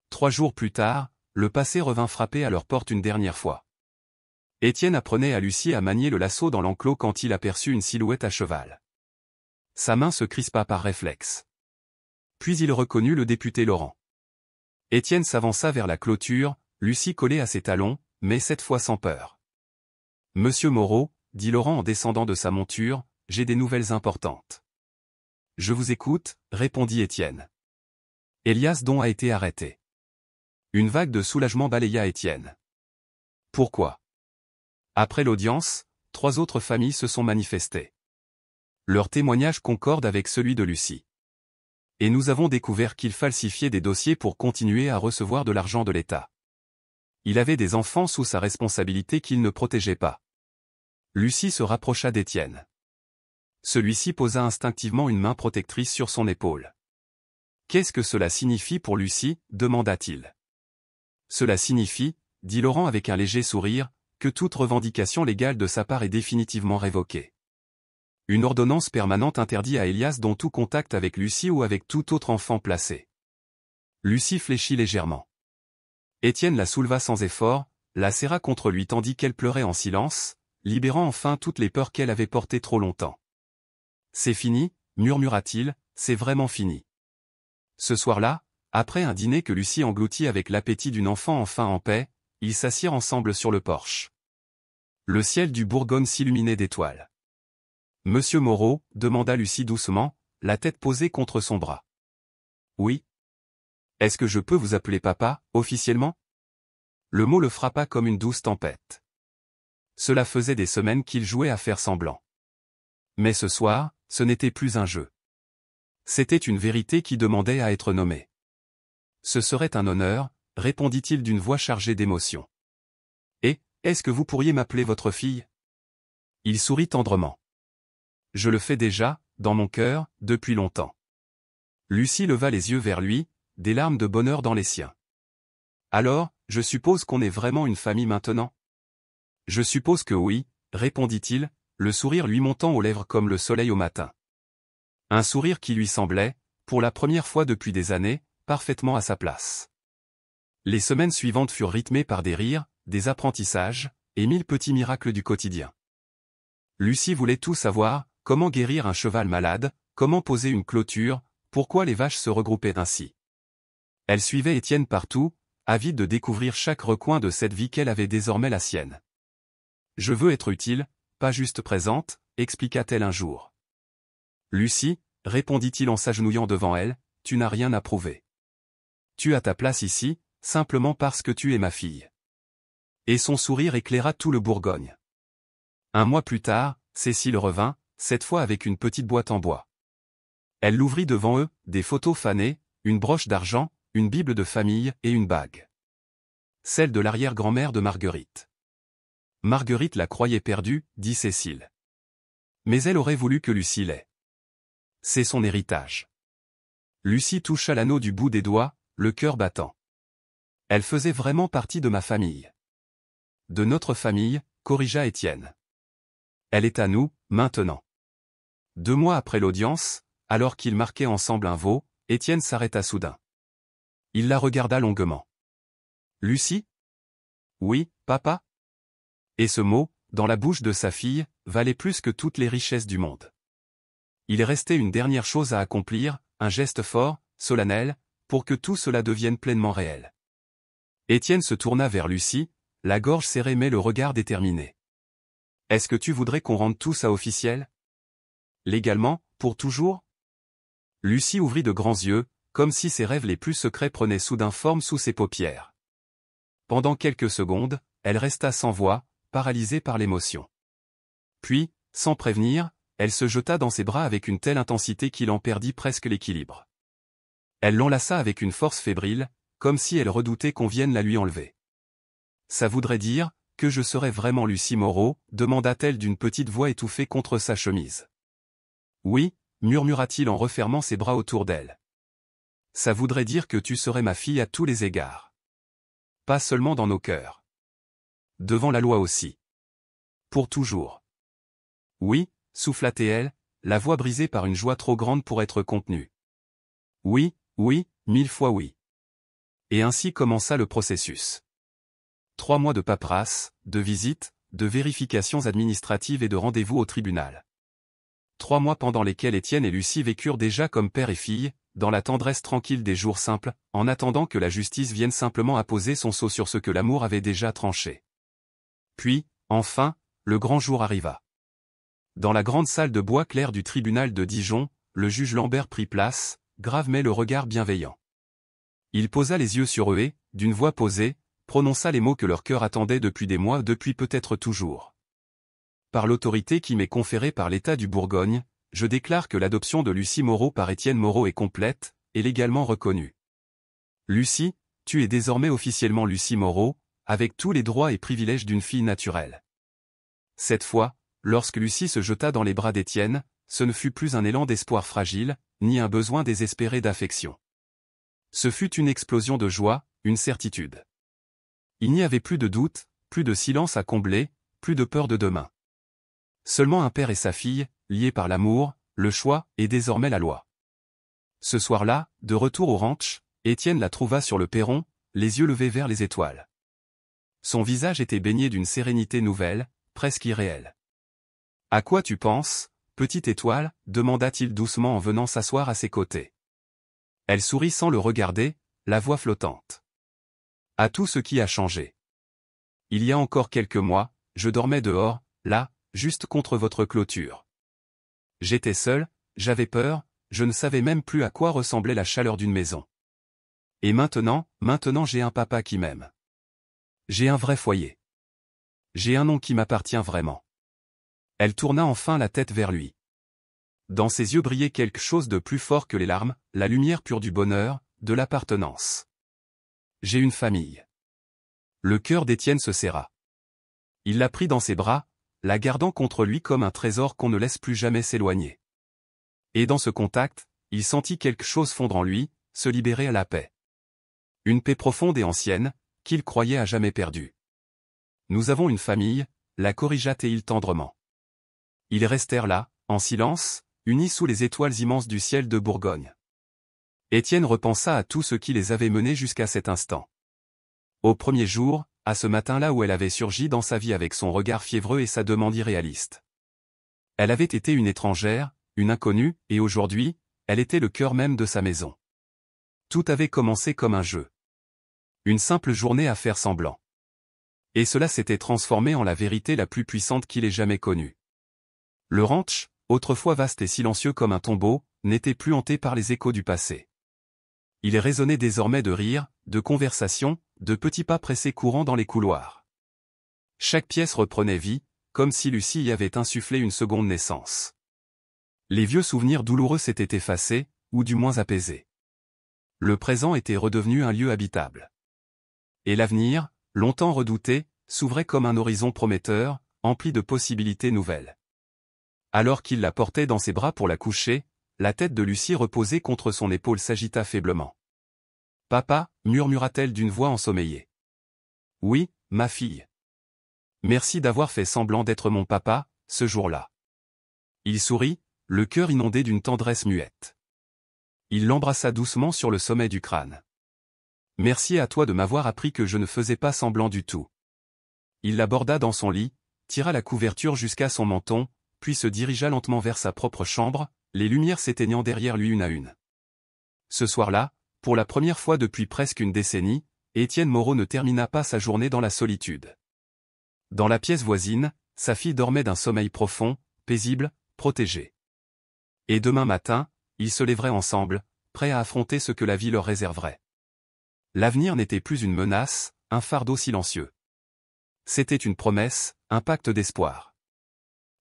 3 jours plus tard, le passé revint frapper à leur porte une dernière fois. Étienne apprenait à Lucie à manier le lasso dans l'enclos quand il aperçut une silhouette à cheval. Sa main se crispa par réflexe. Puis il reconnut le député Laurent. Étienne s'avança vers la clôture, Lucie collée à ses talons, mais cette fois sans peur. « Monsieur Moreau, » dit Laurent en descendant de sa monture, « j'ai des nouvelles importantes. »« Je vous écoute, » répondit Étienne. « Elias Don a été arrêté. » Une vague de soulagement balaya Étienne. « Pourquoi ?» Après l'audience, 3 autres familles se sont manifestées. Leur témoignage concorde avec celui de Lucie. Et nous avons découvert qu'il falsifiait des dossiers pour continuer à recevoir de l'argent de l'État. Il avait des enfants sous sa responsabilité qu'il ne protégeait pas. Lucie se rapprocha d'Étienne. Celui-ci posa instinctivement une main protectrice sur son épaule. « Qu'est-ce que cela signifie pour Lucie » demanda-t-il. « Cela signifie, » dit Laurent avec un léger sourire, « que toute revendication légale de sa part est définitivement révoquée. Une ordonnance permanente interdit à Elias Don tout contact avec Lucie ou avec tout autre enfant placé. » Lucie fléchit légèrement. Étienne la souleva sans effort, la serra contre lui tandis qu'elle pleurait en silence, libérant enfin toutes les peurs qu'elle avait portées trop longtemps. « C'est fini, » murmura-t-il, « c'est vraiment fini. » Ce soir-là, après un dîner que Lucie engloutit avec l'appétit d'une enfant enfin en paix, ils s'assirent ensemble sur le porche. Le ciel du Bourgogne s'illuminait d'étoiles. « Monsieur Moreau » demanda Lucie doucement, la tête posée contre son bras. « Oui. Est-ce que je peux vous appeler papa, officiellement ?» Le mot le frappa comme une douce tempête. Cela faisait des semaines qu'il jouait à faire semblant. Mais ce soir, ce n'était plus un jeu. C'était une vérité qui demandait à être nommée. « Ce serait un honneur » répondit-il d'une voix chargée d'émotion. « Et, est-ce que vous pourriez m'appeler votre fille ?» Il sourit tendrement. « Je le fais déjà, dans mon cœur, depuis longtemps. » Lucie leva les yeux vers lui, des larmes de bonheur dans les siens. « Alors, je suppose qu'on est vraiment une famille maintenant ?»« Je suppose que oui, » répondit-il, le sourire lui montant aux lèvres comme le soleil au matin. Un sourire qui lui semblait, pour la première fois depuis des années, parfaitement à sa place. Les semaines suivantes furent rythmées par des rires, des apprentissages, et 1000 petits miracles du quotidien. Lucie voulait tout savoir, comment guérir un cheval malade, comment poser une clôture, pourquoi les vaches se regroupaient ainsi. Elle suivait Étienne partout, avide de découvrir chaque recoin de cette vie qu'elle avait désormais la sienne. « Je veux être utile, pas juste présente », expliqua-t-elle un jour. « Lucie », répondit-il en s'agenouillant devant elle, « tu n'as rien à prouver. Tu as ta place ici, simplement parce que tu es ma fille. » Et son sourire éclaira tout le Bourgogne. Un mois plus tard, Cécile revint, cette fois avec une petite boîte en bois. Elle l'ouvrit devant eux, des photos fanées, une broche d'argent, une bible de famille et une bague. Celle de l'arrière-grand-mère de Marguerite. Marguerite la croyait perdue, dit Cécile. Mais elle aurait voulu que Lucie l'ait. C'est son héritage. Lucie toucha l'anneau du bout des doigts, le cœur battant. Elle faisait vraiment partie de ma famille. De notre famille, corrigea Étienne. Elle est à nous, maintenant. 2 mois après l'audience, alors qu'ils marquaient ensemble un veau, Étienne s'arrêta soudain. Il la regarda longuement. Lucie ? Oui, papa ? Et ce mot, dans la bouche de sa fille, valait plus que toutes les richesses du monde. Il restait une dernière chose à accomplir, un geste fort, solennel, pour que tout cela devienne pleinement réel. Étienne se tourna vers Lucie, la gorge serrée mais le regard déterminé. « Est-ce que tu voudrais qu'on rende tout ça officiel ? Légalement, pour toujours ?» Lucie ouvrit de grands yeux, comme si ses rêves les plus secrets prenaient soudain forme sous ses paupières. Pendant quelques secondes, elle resta sans voix, paralysée par l'émotion. Puis, sans prévenir, elle se jeta dans ses bras avec une telle intensité qu'il en perdit presque l'équilibre. Elle l'enlaça avec une force fébrile, comme si elle redoutait qu'on vienne la lui enlever. « Ça voudrait dire que je serais vraiment Lucie Moreau ?» demanda-t-elle d'une petite voix étouffée contre sa chemise. « Oui », murmura-t-il en refermant ses bras autour d'elle. « Ça voudrait dire que tu serais ma fille à tous les égards. Pas seulement dans nos cœurs. Devant la loi aussi. Pour toujours. » « Oui », souffla-t-elle, la voix brisée par une joie trop grande pour être contenue. « Oui, oui, 1000 fois oui. » Et ainsi commença le processus. 3 mois de paperasse, de visites, de vérifications administratives et de rendez-vous au tribunal. 3 mois pendant lesquels Étienne et Lucie vécurent déjà comme père et fille, dans la tendresse tranquille des jours simples, en attendant que la justice vienne simplement apposer son sceau sur ce que l'amour avait déjà tranché. Puis, enfin, le grand jour arriva. Dans la grande salle de bois clair du tribunal de Dijon, le juge Lambert prit place, grave mais le regard bienveillant. Il posa les yeux sur eux et, d'une voix posée, prononça les mots que leur cœur attendait depuis des mois, depuis peut-être toujours. Par l'autorité qui m'est conférée par l'État du Bourgogne, je déclare que l'adoption de Lucie Moreau par Étienne Moreau est complète, et légalement reconnue. Lucie, tu es désormais officiellement Lucie Moreau, avec tous les droits et privilèges d'une fille naturelle. Cette fois, lorsque Lucie se jeta dans les bras d'Étienne, ce ne fut plus un élan d'espoir fragile, ni un besoin désespéré d'affection. Ce fut une explosion de joie, une certitude. Il n'y avait plus de doute, plus de silence à combler, plus de peur de demain. Seulement un père et sa fille, liés par l'amour, le choix et désormais la loi. Ce soir-là, de retour au ranch, Étienne la trouva sur le perron, les yeux levés vers les étoiles. Son visage était baigné d'une sérénité nouvelle, presque irréelle. « À quoi tu penses, petite étoile ?» demanda-t-il doucement en venant s'asseoir à ses côtés. Elle sourit sans le regarder, la voix flottante. « À tout ce qui a changé. Il y a encore quelques mois, je dormais dehors, là, juste contre votre clôture. J'étais seul, j'avais peur, je ne savais même plus à quoi ressemblait la chaleur d'une maison. Et maintenant j'ai un papa qui m'aime. J'ai un vrai foyer. J'ai un nom qui m'appartient vraiment. » Elle tourna enfin la tête vers lui. Dans ses yeux brillait quelque chose de plus fort que les larmes, la lumière pure du bonheur, de l'appartenance. « J'ai une famille. » Le cœur d'Étienne se serra. Il la prit dans ses bras, la gardant contre lui comme un trésor qu'on ne laisse plus jamais s'éloigner. Et dans ce contact, il sentit quelque chose fondre en lui, se libérer à la paix. Une paix profonde et ancienne, qu'il croyait à jamais perdue. « Nous avons une famille », la corrigea-t-il tendrement. Ils restèrent là, en silence, unis sous les étoiles immenses du ciel de Bourgogne. Étienne repensa à tout ce qui les avait menés jusqu'à cet instant. Au premier jour, à ce matin-là où elle avait surgi dans sa vie avec son regard fiévreux et sa demande irréaliste. Elle avait été une étrangère, une inconnue, et aujourd'hui, elle était le cœur même de sa maison. Tout avait commencé comme un jeu. Une simple journée à faire semblant. Et cela s'était transformé en la vérité la plus puissante qu'il ait jamais connue. Le ranch, autrefois vaste et silencieux comme un tombeau, n'était plus hanté par les échos du passé. Il résonnait désormais de rires, de conversations, de petits pas pressés courant dans les couloirs. Chaque pièce reprenait vie, comme si Lucie y avait insufflé une seconde naissance. Les vieux souvenirs douloureux s'étaient effacés, ou du moins apaisés. Le présent était redevenu un lieu habitable. Et l'avenir, longtemps redouté, s'ouvrait comme un horizon prometteur, empli de possibilités nouvelles. Alors qu'il la portait dans ses bras pour la coucher, la tête de Lucie reposée contre son épaule s'agita faiblement. « Papa » murmura-t-elle d'une voix ensommeillée. « Oui, ma fille. Merci d'avoir fait semblant d'être mon papa, ce jour-là. » Il sourit, le cœur inondé d'une tendresse muette. Il l'embrassa doucement sur le sommet du crâne. « Merci à toi de m'avoir appris que je ne faisais pas semblant du tout. » Il l'aborda dans son lit, tira la couverture jusqu'à son menton, puis se dirigea lentement vers sa propre chambre, les lumières s'éteignant derrière lui une à une. Ce soir-là, pour la première fois depuis presque une décennie, Étienne Moreau ne termina pas sa journée dans la solitude. Dans la pièce voisine, sa fille dormait d'un sommeil profond, paisible, protégé. Et demain matin, ils se lèveraient ensemble, prêts à affronter ce que la vie leur réserverait. L'avenir n'était plus une menace, un fardeau silencieux. C'était une promesse, un pacte d'espoir.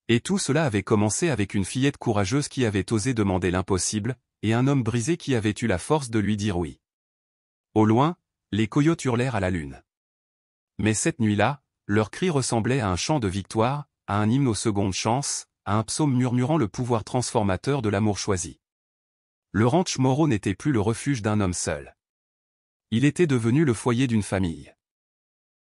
Et tout cela avait commencé avec une fillette courageuse qui avait osé demander l'impossible, et un homme brisé qui avait eu la force de lui dire oui. Au loin, les coyotes hurlèrent à la lune. Mais cette nuit-là, leur cri ressemblait à un chant de victoire, à un hymne aux secondes chances, à un psaume murmurant le pouvoir transformateur de l'amour choisi. Le ranch Moreau n'était plus le refuge d'un homme seul. Il était devenu le foyer d'une famille.